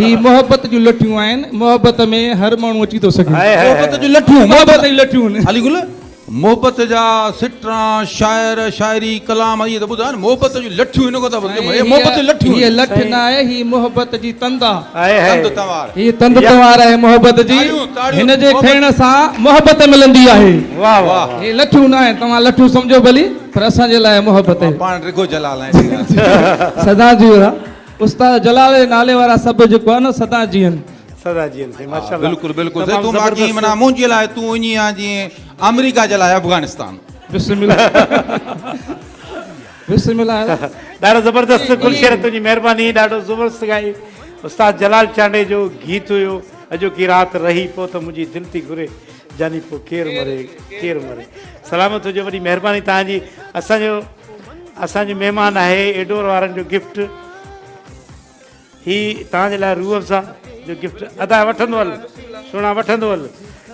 ही मोहब्बत जूं लठियूं आहिनि मोहब्बत में हर माण्हू अची थो सघे मोहब्बत जूं लठियूं मोहब्बत जी लठियूं हाली गुल मोहब्बत जा सिटरा शायर शायरी कलाम इहे त ॿुधायो न मोहब्बत जूं लठियूं हिन को त मोहब्बत जी लठियूं ये लठ न आहे ही मोहब्बत जी तंदा तंद तवार ही तंद तवार आहे मोहब्बत जी हिन जे खणण सां मोहब्बत मिलंदी आहे वाह वाह हे लठियूं न आहे तव्हां लठियूं सम्झो भली पर असांजे लाइ मोहब्बत आहे पाण रिगो जलाल आहे सदा जीअरा उस्ताद जलाल नाले वारा सभु जेको आहे न सदा जीअन सदा जीअन से माशाल्लाह बिल्कुल बिल्कुल से तू बाकी मना मुंहिंजे लाइ तू ईअं आहे जीअं अमेरिका जे लाइ अफगानिस्तान बिस्मिल्लाह बिस्मिल्लाह ॾाढो ज़बरदस्त गुलशेर तुंहिंजी महिरबानी ॾाढो ज़बरदस्त ॻाई उस्ताद जलाल चांडे जो गीत हुयो अॼोकी राति रही पोइ त मुंहिंजी दिलि थी घुरे जानी पोइ केरु मरे सलामत हुजे वॾी महिरबानी तव्हांजी असांजो महिमान आहे एडोर वारनि जो गिफ्ट ही तव्हांजे लाइ रूह अफ़ज़ा जो गिफ्ट अदा वठंदो हल सुहिणा वठंदो हल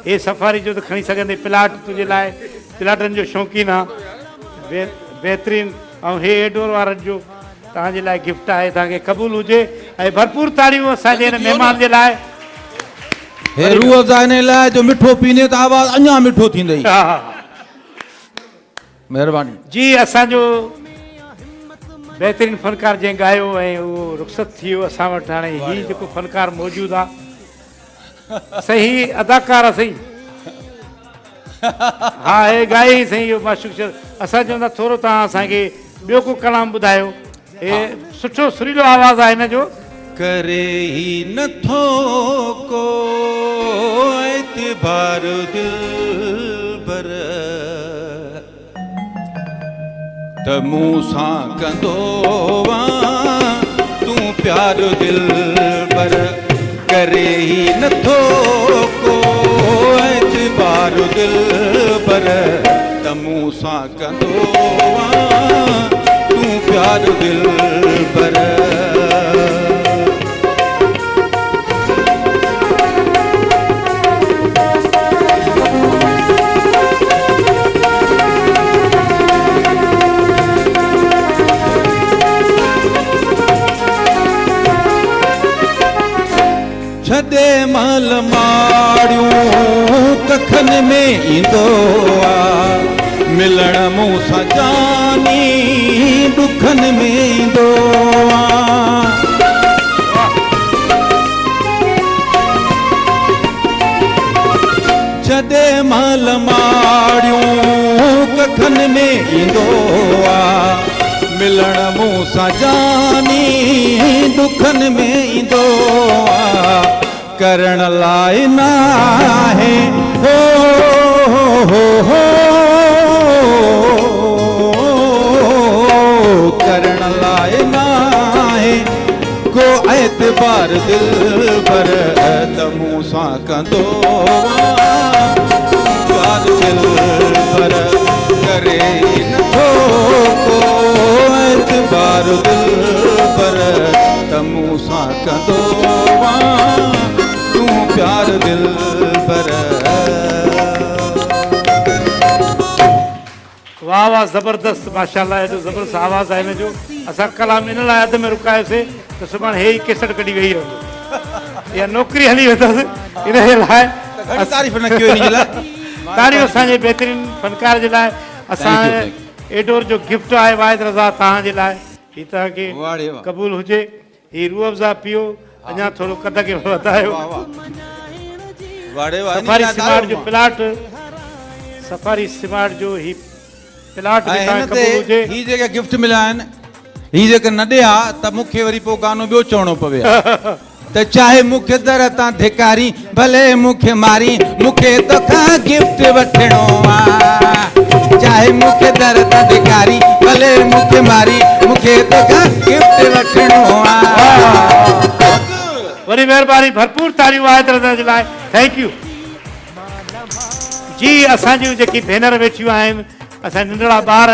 हे सफ़ारी जो त खणी सघंदे प्लाट तुंहिंजे लाइ प्लाटनि जो शौक़ीन आहे बहितरीनु ऐं हे एडोर वारनि जो तव्हांजे लाइ गिफ्ट आहे तव्हांखे क़बूल हुजे ऐं भरपूर ताड़ियूं असांजे हिन महिमान जे लाइ हे रूह अफ़ज़ा हिन लाइ जो मिठो पीने त आवाज़ अञा मिठो थींदई महिरबानी जी असांजो बहितरीनु फ़नकार जंहिं ॻायो ऐं उहो रुख़सत थी वियो असां वटि हाणे हीउ जेको फ़नकार मौजूदु आहे सही अदाकार आहे सही हा हे ॻाए सही इहो माशूक असां चवंदा थोरो तव्हां असांखे ॿियो को कलाम ॿुधायो। हे सुठो सुरीलो आवाज़ आहे हिन जो। करे ही नथो को एतबार दिलबर त मूं सां कंदो वा तूं प्यार दिलबर करे ही नथो को एतबार दिलबर त मूं सां कंदो वा तूं प्यार दिलबर छदे मल माड़ियूं कखन में ईंदो आ मिलण मूं सां जानी दुखन में ईंदो आ छदे मल माड़ियूं कखन में ईंदो आ मिलण मूं सां जानी दुखन में ईंदो आ करण लाइ नाहे हो करण लाइ नाहे को एतबार दिलबर त मूं सां कंदो प्यार दिलबर करे नथो को एतबार दिलबर त मूं सां कंदो तूं प्यार दिलबर। वाह वाह ज़बरदस्त माशाल्लाह एॾो ज़बरदस्त आवाज़ आहे हिन जो। असां कलाम इन लाइ अध में रुकायोसीं त सुभाणे हे ई केसट कढी वेही रहंदो या नौकिरी हली वेंदसि इन जे लाइ तारीफ़ न कयो इन जे लाइ तारीफ़ असांजे बहितरीन फनकार जे लाइ। असां एडोर जो गिफ्ट आहे वाहिद रज़ा तव्हांजे लाइ हीअ तव्हांखे क़बूल हुजे। हीअ रूह अफ़ज़ा पियो अञा थोरो कद खे वधायो। सफारी स्मार्ट जो प्लाट सफारी स्मार्ट जो ही प्लाट बि तव्हांखे क़बूल हुजे। ही जेके गिफ्ट मिलिया आहिनि ही जेके न ॾिया त मूंखे वरी पोइ गानो ॿियो चवणो पवे त चाहे मूंखे दर तां धिकारी भले मूंखे मारी मूंखे तोखां गिफ्ट वठिणो आहे चाहे मूंखे दर तां धिकारी भले मूंखे मारी मूंखे तोखां गिफ्ट वठिणो आहे। वरी महिरबानी भरपूर तारियूं वाहिद रज़ा जे लाइ। थैंक यू जी। असांजूं जेकी भेनर वेठियूं आहिनि असां नंढड़ा ॿार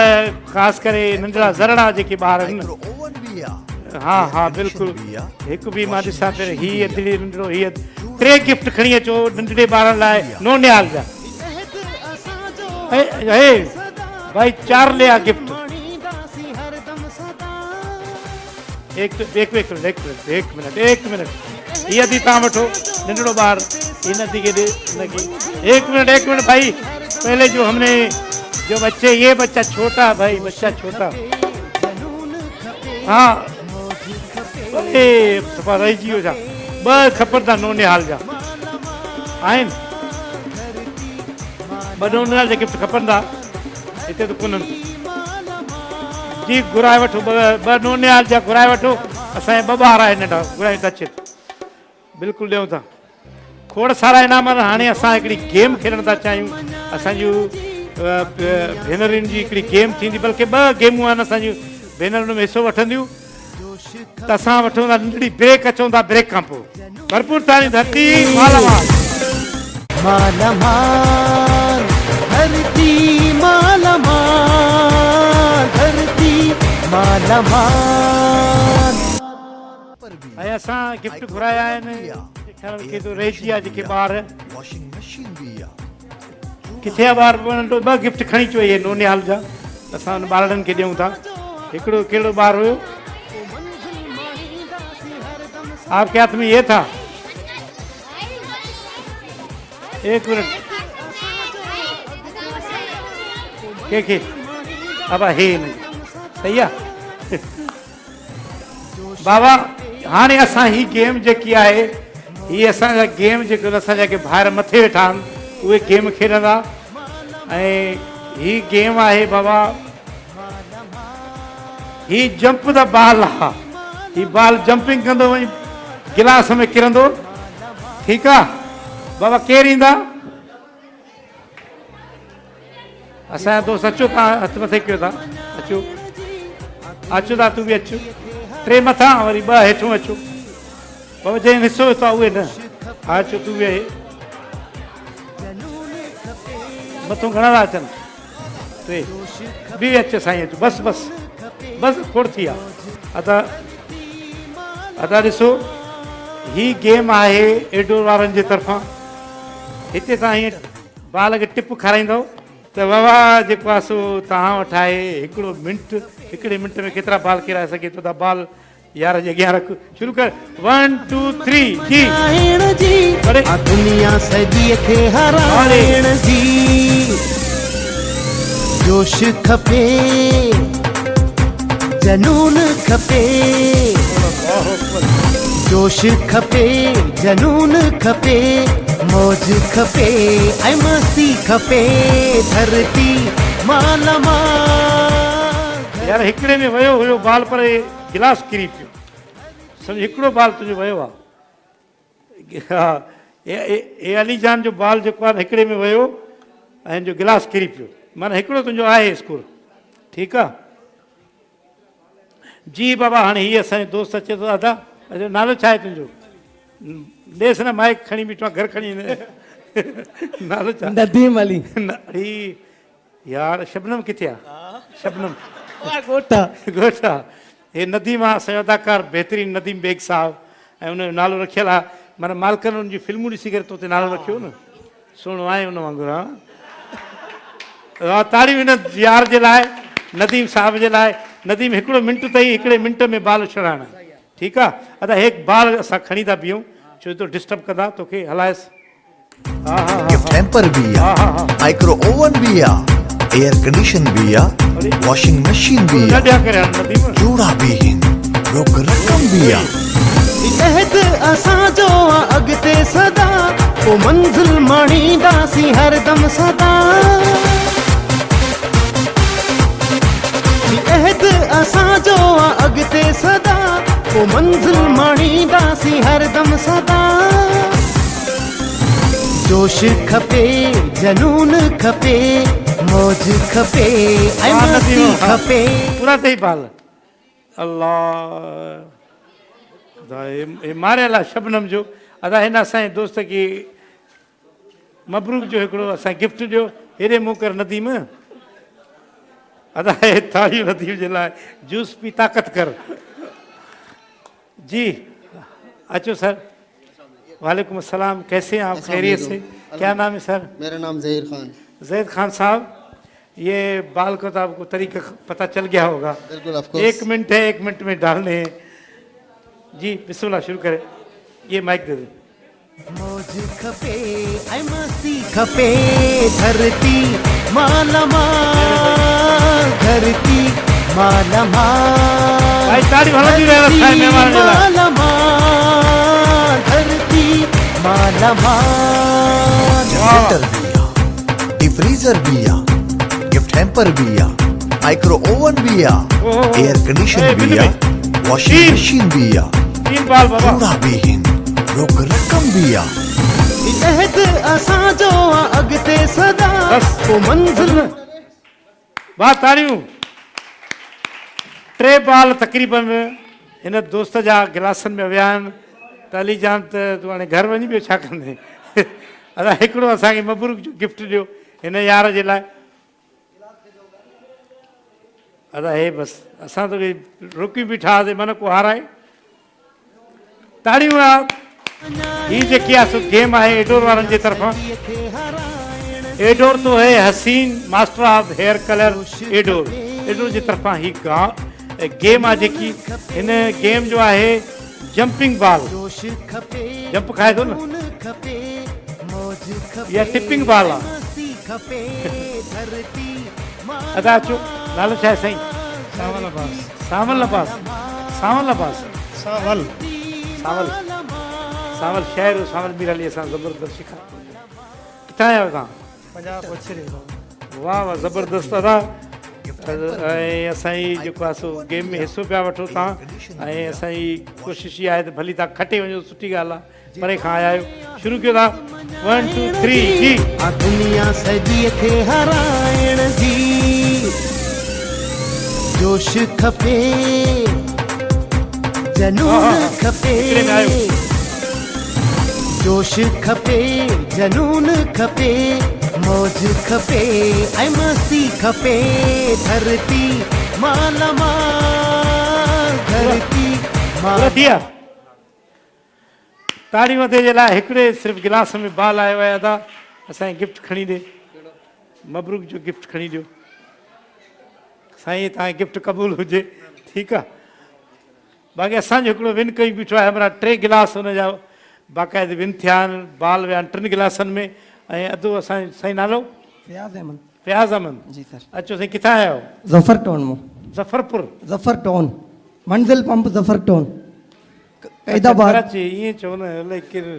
ख़ासि करे नंढड़ा ज़रड़ा जेके ॿार आहिनि हा हा बिल्कुलु हिकु बि मां ॾिसां पहिरियों हीअ दिलि नंढड़ो हीअ 3 गिफ्ट खणी अचो नंढड़े ॿारनि लाइ नोनियाल जा भाई 4 लिया गिफ्ट। एक मिनट ये दी तव्हां वठो नंढड़ो ॿार इन दी के दे एक मिनट भाई पहले जो हमने जो बच्चे ये बच्चा छोटा भाई बच्चा छोटा हाँ सफ़ा रही जियो जा ब खपन था नोनिहाल जा आहिनि ब नोनिहाल जा गिफ्ट खपन था हिते त कोन्हनि जी घुराए वठो ब नोनिहाल जा घुराए वठो। असांजे 2 ॿार आहिनि नंढा घुराए था अचे बिल्कुलु ॾियूं था खोड़ सारा इनाम। हाणे असां हिकिड़ी गेम खेॾणु था चाहियूं असांजूं भेनरुनि जी हिकिड़ी गेम थींदी बल्कि 2 गेमूं आहिनि असांजूं भेनरुनि में हिसो वठंदियूं त असां वठूं था नंढड़ी ब्रेक अचूं था ब्रेक खां पोइ भरपूर तारीफ़ धरती मालामाल मालामाल धरती मालामाल धरती मालामाल। ऐं असां गिफ्ट घुराया आहिनि के तो रहिजी आहे जेके ॿार वॉशिंग मशीन भी आहे किथे आहे ॿार 2 गिफ्ट खणी अचो इहे नोनिहाल जा असां उन ॿारनि खे ॾियूं था। हिकिड़ो कहिड़ो ॿार हुयो आपके हाथ में ये था एक मिनट के अब हे नहीं सही है बाबा। हाणे असां ही गेम जेकी आहे ही असांजा गेम जेके असां जेके ॿाहिरि मथे वेठा आहिनि उहे गेम खेॾंदा ऐं ही गेम आहे बाबा, ही जंप द बॉल आहे, ही बॉल जंपिंग कंदो वञी गिलास में किरंदो। ठीकु आहे बाबा, केरु ईंदा? असांजा दोस्त अचो, तव्हां हथ मथे कयो था, अचो अचो था, तूं बि अचु, 3 मथां वरी 2 हेठों अचो बाबा, जंहिं हिसो वरितो आहे उहे न। हा अचो, तूं बि मथां घणा था अचनि? 3 बि अच साईं, अचो, बसि बसि बसि, खोड़ थी आहे। अदा ॾिसो, ही गेम आहे एडोर वारनि जे तरफ़ां। हिते तव्हां हीअं बाल खे टिप खाराईंदव त बाबा जेको आहे सो तव्हां वटि आहे हिकिड़े मिंट में केतिरा बाल किराए सघे थो। त बाल यार जे अॻियां रख, शुरू कर, 1 2 3 जी। दुनिया सॼीअ खे हराइण जी जोश खपे, जनून खपे, जोश खपे, जनून खपे, मौज खपे, ऐं मस्ती खपे, धरती मालामाल। यार हिकिड़े में वियो हुयो बाल, पर गिलास किरी पियो। सम्झ, हिकिड़ो बाल तुंहिंजो वियो आहे। हा, ए अली जान जो बाल जेको आहे हिकिड़े में वियो ऐं जो गिलास किरी पियो, माना हिकिड़ो तुंहिंजो आहे स्कोर। ठीकु आहे जी बाबा। हाणे हीअ असांजो दोस्त अचे थो। दादा नालो छा आहे तुंहिंजो? ॾेसि न माइक खणी बीठो आहे, घर खणी नालो छा? नदीम अली। यार शबनम किथे आहे? शबनम गोटा गोटा। हे नदीम आहे असांजो अदाकार, बहितरीनु नदीम बेग साहब, ऐं हुनजो नालो रखियलु आहे। माना मालिकनि हुनजी फिल्मूं ॾिसी करे तो हुते नालो रखियो न, सुहिणो आहे हुन वांगुरु। हा, ताड़ियूं हिन यार जे लाइ, नदीम साहब जे लाइ। नदीम हिकिड़ो मिंट अथई, हिकिड़े मिंट में बाल उछड़ाइणा। ठीकु आहे अदा, हिकु बाल असां खणी था बीहूं, छो तो डिस्टर्ब कंदा तोखे, हलायसि। हा हा, गिफ्ट हैम्पर भी है, माइक्रो ओवन भी है, एयर कंडीशन भी है, वॉशिंग मशीन भी है, जोड़ा भी है, रोक रकम भी है। अहद असांजो अॻिते सदा, पोइ मंज़िल माणींदासीं हरदम सदा। अहद असांजो अॻिते सदा, पोइ मंज़िल माणींदासीं हरदम सदा। जोश खपे, जनून खपे, मौज खपे, ऐं मस्ती खपे। पूरा अथई बाल। अल्लाह, मारियल आहे शबनम जो। अदा हिन असांजे दोस्त खे मबरूक जो हिकिड़ो असां गिफ्ट ॾियो। हेॾे मुंहुं कर नदीम। अदा हे ताड़ियूं नदीम जे लाइ। जूस पी ताक़त कर जी। अच्छो सर, वालेकुम अस्सलाम, कैसे हैं आप? खैरियत से? क्या नाम है सर? मेरा नाम ज़हीर खान। ज़हीर खान साहब, ये बाल को तो आपको तरीका पता चल गया होगा। बिल्कुल, ऑफ कोर्स। 1 मिनट है, 1 मिनट में डालने हैं जी। बिस्मिल्लाह, शुरू करें। ये माइक दे दे। मौज खपे, ऐं मस्ती खपे, धरती मालामाल, धरती मालामाल। भाई ताड़ी हलंदी रहे रखा है मेहमान जे लाइ। मालामाल, धरती मालामाल। जनरेटर भी है, डिफ्रीजर भी है, गिफ्ट हैम्पर भी है, माइक्रो ओवन भी है, एयर कंडीशन भी है, वॉशिंग मशीन भी है, 3 बाल बाबा, जोड़ा भी है, रोक रकम भी है। अहद असांजो अॻिते सदा, पोइ मंज़िल। वाह ताड़ियूं। 3 बाल तक़रीबन हिन दोस्त जा गिलासनि में विया आहिनि। त अली जान, त तूं हाणे घर वञी ॿियो छा कंदे? अदा हिकिड़ो असांखे मबरूक जो गिफ्ट ॾियो हिन यार जे लाइ। अदा हे बसि, असां त रुकी बीठा हुआसीं, मन को हाराए। ताड़ियूं आहे। हीअ जेकी आहे सो गेम आहे एडोर वारनि जे तरफ़ां। एडोर तो है हसीन, master of hair colour Adore. Adore जे तरफ़ां ही गेम आहे जेकी। हिन गेम जो आहे जंपिंग बॉल। जंप खाए थो न, या टिपिंग बॉल आहे। अदा अचो, नालो छा आहे साईं? सावल अब्बास। सावल अब्बास। सावल अब्बास। सावल सावल सावल शाइर सावल मीर अली असां ज़बरदस्त सिखा। किथां आहियो तव्हां? पंजाब पछरी। वाह वाह ज़बरदस्त दादा। ऐं असांजी जेको आहे सो गेम में हिसो पिया वठो तव्हां ऐं असांजी कोशिशि इहा आहे त भली तव्हां खटे वञो, सुठी ॻाल्हि आहे, परे खां आया आहियो। शुरू कयो था 1 2 3 जी। आ दुनिया सॼी खे हराइण जी जोश खपे, जनून खपे, जोश खपे, जनून खपे, मौज खपे ऐं मस्ती खपे। धरती माला माल, धरती माला। ताड़ी मथे जे लाइ हिकिड़े सिर्फ़ु गिलास में बाल आयो आहे अदा, असांखे गिफ्ट खणी ॾे, मबरूक जो गिफ्ट खणी ॾियो साईं, तव्हांखे गिफ्ट क़बूल हुजे, ठीकु आहे। बाक़ी असांजो हिकिड़ो विन कई बीठो आहे, हमारा 3 गिलास हुनजा बाक़ाइदे विन थिया आहिनि, बाल विया आहिनि 3 गिलासनि में। ऐं अधु असांजो साईं नालो फयाज़ अहमद। फयाज़ अहमद जी सर। अचो साईं, किथां आया आहियो? जफर टाउन में। ज़फरपुर जफर टाउन, मंजिल पंप जफर टाउन, कैदाबाद। कराची ईअं चओ न, अलाए केरु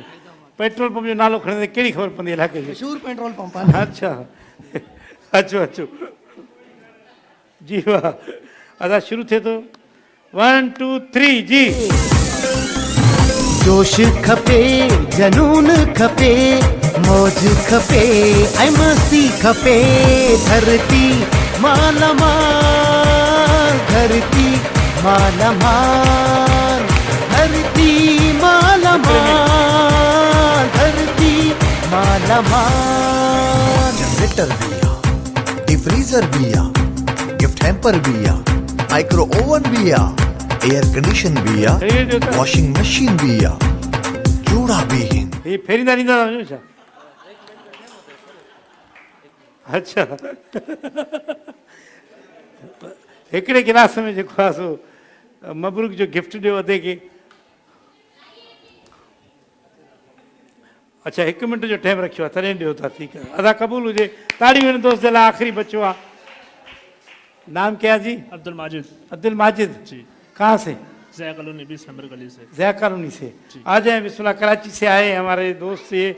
पेट्रोल पंप जो नालो खणंदे कहिड़ी ख़बर पवंदी इलाइक़े जी? मशहूर पेट्रोल पंप। अच्छा अचो अचो जी वाह। अदा शुरू थिए थो 1 2 3 जी। जोश खपे, जनून खपे, मौज खपे ऐं मस्ती खपे। धरती माला माल, धरती माला माल, धरती माला माल, धरती माला माल। जनरेटर बिया, डिफ्रीजर बिया, गिफ्ट हैम्पर बिया, माइक्रो ओवन बिया, एयर कंडीशन बिया, वॉशिंग मशीन बिया, जूड़ा भी हिन। ये फेरींदा ॾींदा वञो छा? अच्छा हिकिड़े गिलास में जेको आहे सो मबरूक जो गिफ्ट ॾियो अधे खे। अच्छा 1 मिंट जो टाइम रखियो आहे तॾहिं ॾियो था, ठीकु आहे। अदा क़बूल हुजे। ताड़ी में दोस्त जे लाइ आख़िरी बचो आहे। नाम क्या जी? अब्दुल माजिद। अब्दुल माजिद जी। कहाँ से? जया कॉलोनी 20 नंबर गली से। जया कॉलोनी से। आ जाए बिस्मिल्लाह। कराची से आए हमारे दोस्त ये,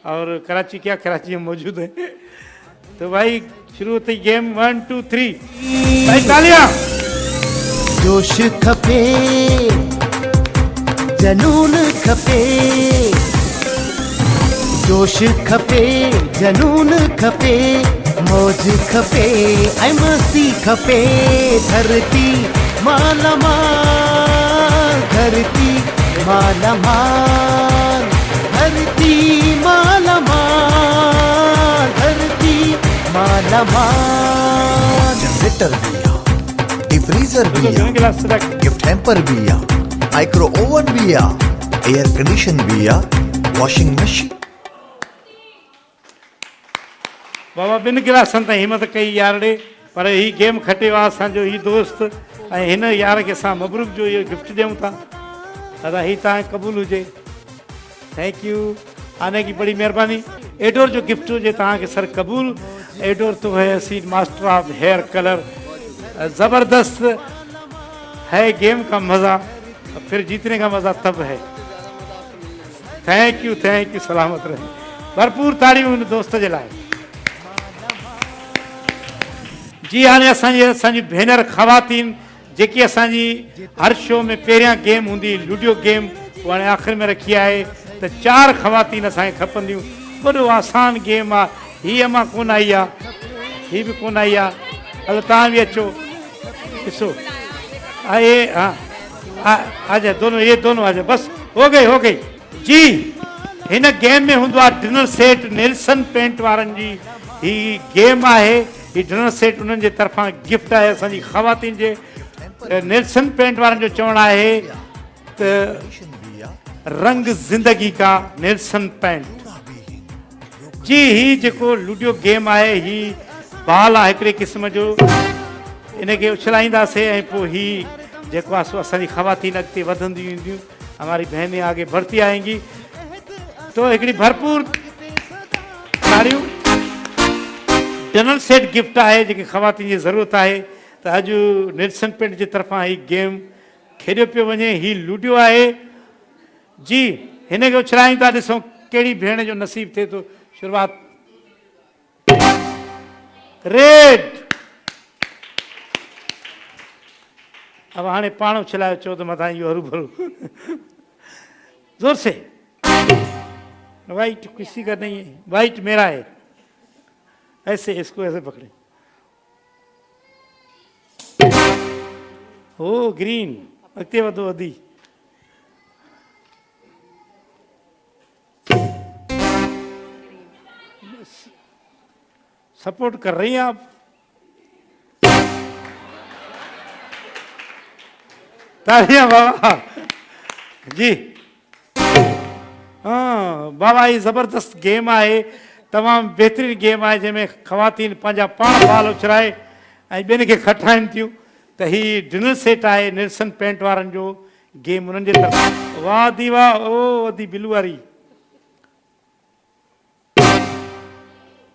और कराची क्या, कराची में मौजूद है। तो भाई शुरू होते ही गेम 1 2 3 भाई तालियां। जोश खपे, जनून खपे, जोश खपे, जनून खपे, मौज खपे ऐं मस्ती खपे। धरती माला माल, धरती माला माल, धरती माला माल, धरती माला माल। जनरेटर बिया, डिफ्रीजर बिया, गिफ्ट हैम्पर बिया, माइक्रो ओवन बिया, एयर कंडीशन बिया, वॉशिंग मशीन। बाबा ॿिनि गिलासनि ताईं हिमत कई यार ॾे, पर ही गेम खटियो आहे असांजो ही दोस्त, ऐं हिन यार खे असां मबरूक जो इहो गिफ्ट ॾियूं था। दादा ही तव्हांखे क़बूल हुजे, थैंक यू, आने की बड़ी मेहरबानी। एडोर जो गिफ्ट हुजे तव्हांखे सर क़बूल। एडोर तो है हसीन मास्टर ऑफ हेयर कलर, ज़बरदस्त है गेम का मज़ा, फिर जीतने का मज़ा तब है। थैंक यू, सलामत रहे। भरपूर ताड़ियूं हिन दोस्त जे लाइ। जी हाणे असांजी भेनर ख़वातीन जेकी असांजी हर शो में पहिरियां गेम हूंदी लूडियो गेम, उहा हाणे आख़िर में रखी आहे त 4 ख़वातीन असांखे खपंदियूं। वॾो आसान गेम आहे, हीअ अमां कोन आई आहे, हीअ बि कोन आई आहे। हलो तव्हां बि अचो ॾिसो। हाँ आजा दोनों, ये दोनों आजा, बस हो गई जी। हिन गेम में हूंदो आहे डिनर सेट नेल्सन पेंट वारनि जी ही गेम आहे। ही डिनर सेट उन्हनि जे तरफ़ां गिफ्ट आहे असांजी ख़वातीन जे। नेल्सन पेंट वारनि जो चवणु आहे त रंग ज़िंदगी का नेल्सन पेंट जी। ही जेको लूडियो गेम आहे ही बाल आहे हिकिड़े क़िस्म जो, इनखे उछलाईंदासीं ऐं पोइ ही जेको आहे सो असांजी ख़वातीन अॻिते वधंदियूं ईंदियूं। हमारी बहनें आगे बढ़ती आएंगी। तो हिकिड़ी भरपूर ताड़ियूं। डिनर सेट गिफ्ट आहे जेके ख़वातीन जी ज़रूरत आहे। त अॼु नेल्सन पेंट जे तरफ़ां ही गेम खेॾियो पियो वञे। ही लूडियो आहे जी। हिन खे उछलायूं था, ॾिसूं कहिड़ी भेण जो नसीब थिए थो। शुरूआत रेड। अब हाणे पाणो छिलायो चो तो मथा इहो हरू भरू जोर से। वाइट किसी का नहीं है, वाइट मेरा है। ऐसे इसको ऐसे पकड़े। ओ ग्रीन अॻिते वधो वधी। सपोर्ट कर रही हैं आप। तालियां बाबा जी। हाँ बाबा, ये ज़बरदस्त गेम है, तमाम बेहतरीन गेम है, जंहिंमें ख़वातीन पंहिंजा पाण बाल उछराए ऐं ॿियनि खे खटाइनि थियूं। त ही डिनर सेट है निल्सन पेंट वारनि जो गेम उन्हनि जे तरफ़। वाह दी वाह। ओ वधी बिलू वारी।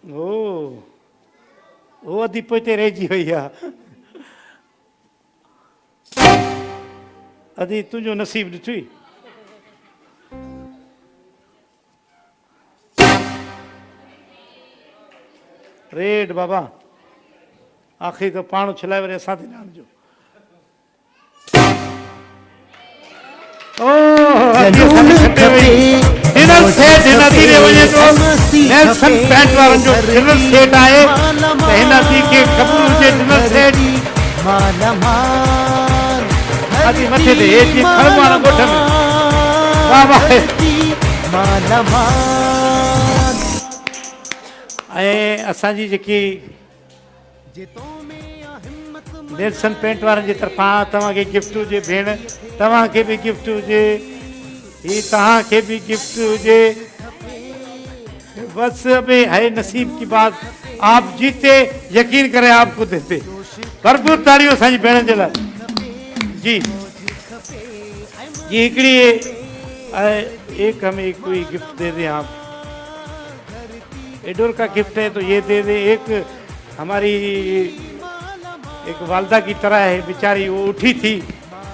ओ वधी पोइते रहिजी वई आहे। अदी तुंहिंजो नसीब ॾिठी। रेड बाबा, आखिरी तो पाणो छिलाए वरी असां ते ॼाण जो। डिनर सेट हिन धीरे वञे थो। नेल्सन पेंट वारनि जो डिनर सेट आहे, त हिन धी खे ख़बर हुजे डिनर सेट। अदी मथे ते हेठि खड़बो आहे ॻोठ में। वाह वाह। ऐं असांजी जेकी नेल्सन पेंट वारनि जी तरफ़ां तव्हांखे गिफ्ट हुजे भेण, तव्हांखे बि गिफ्ट हुजे, ही तव्हांखे बि गिफ्ट हुजे। बस अबे है नसीब की बात, आप जीते, यकीन करें आपको देते। भरपूर ताड़ियों असांजी भेण जे लाइ जी। जी हिकिड़ी एक हमें कोई गिफ्ट दे दें आप। एडोर का गिफ्ट है तो ये दे दे। एक हमारी एक वालदा की तरह है बेचारी, वो उठी थी,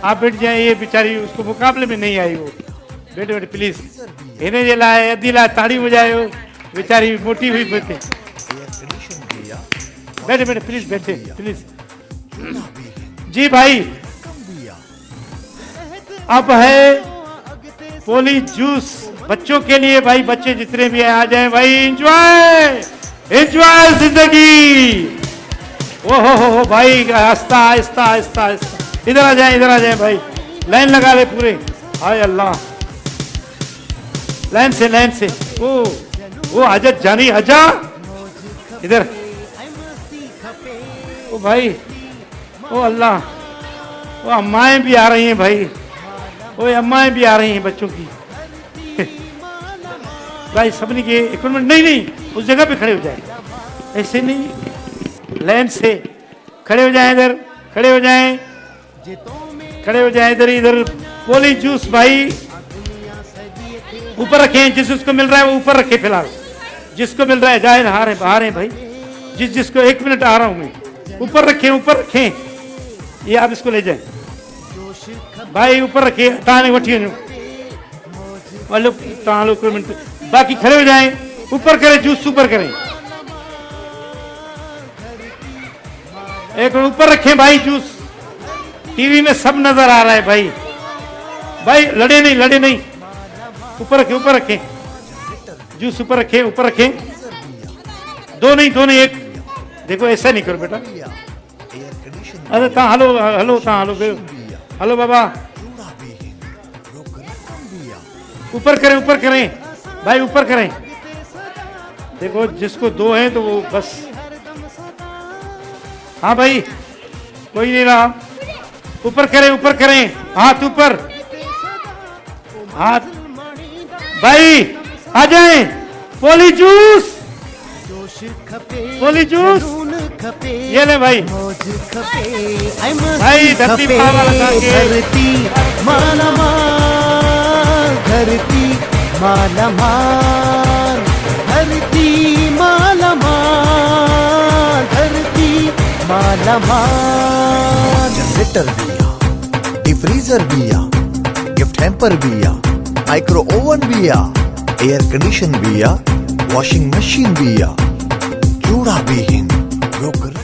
आप बैठ जाए, ये बेचारी उसको मुकाबले में नहीं आई। वो बैठे बैठे प्लीज हिन जे लाइ अधी लाइ ताड़ी बजायो, बेचारी मोटी हुई बैठे। बैठे बैठे प्लीज बैठे प्लीज। जी भाई, अब है पोली जूस बच्चों के लिए। भाई बच्चे जितने भी आ जाएं भाई, एंजॉय एंजॉय जिंदगी। ओ हो भाई, आहिस्ता आहिस्ता आहिस्ता आहिस्ता। इधर आ जाए भाई, लाइन लगा ले पूरे। हाय अल्लाह, लाइन से। ओ हजत जानी हजा इधर। ओ भाई, ओ अल्लाह, वो अम्माएं भी आ रही हैं भाई, वो अम्माएं भी आ रही हैं बच्चों की। भाई सबनी के एक मिनट, नहीं उस जगह पे खड़े हो जाए, ऐसे नहीं, लाइन से खड़े हो जाएं, इधर खड़े हो जाएं, इधर। पोली जूस भाई ऊपर रखें, जिसको मिल रहा है वो ऊपर रखे फिलहाल। जिसको मिल रहा है जाए, बाहर है भाई। जिसको 1 मिनट आ रहा हूं मैं, ऊपर रखें। ये आप इसको ले जाए भाई, ऊपर रखिए। ताने वठी मिनट, बाकी खड़े हो जाएं, ऊपर करें, जूस ऊपर करें। एक ऊपर रखें भाई जूस। टीवी में सब नजर आ रहा है भाई लड़े नहीं। ऊपर रखें जूस, ऊपर रखें। दो नहीं एक। देखो ऐसा नहीं करो बेटा। अरे ता हेलो बाबा, ऊपर करें भाई, ऊपर करें। देखो जिसको 2 हैं तो वो बस। हाँ भाई, कोई नहीं रहा। ऊपर करें, हाथ ऊपर, हाथ भाई आ जाए। पोली जूस ये ले भाई। भाई धरती माला माल, धरती माला माल, धरती माला माल, धरती माला माल। जनरेटर बिया, डिफ्रीजर बिया, गिफ्ट हैम्पर बिया, माइक्रो ओवन बिया, एयर कंडीशन बिया, वॉशिंग मशीन बिया, चूड़ा भी हिन, रोक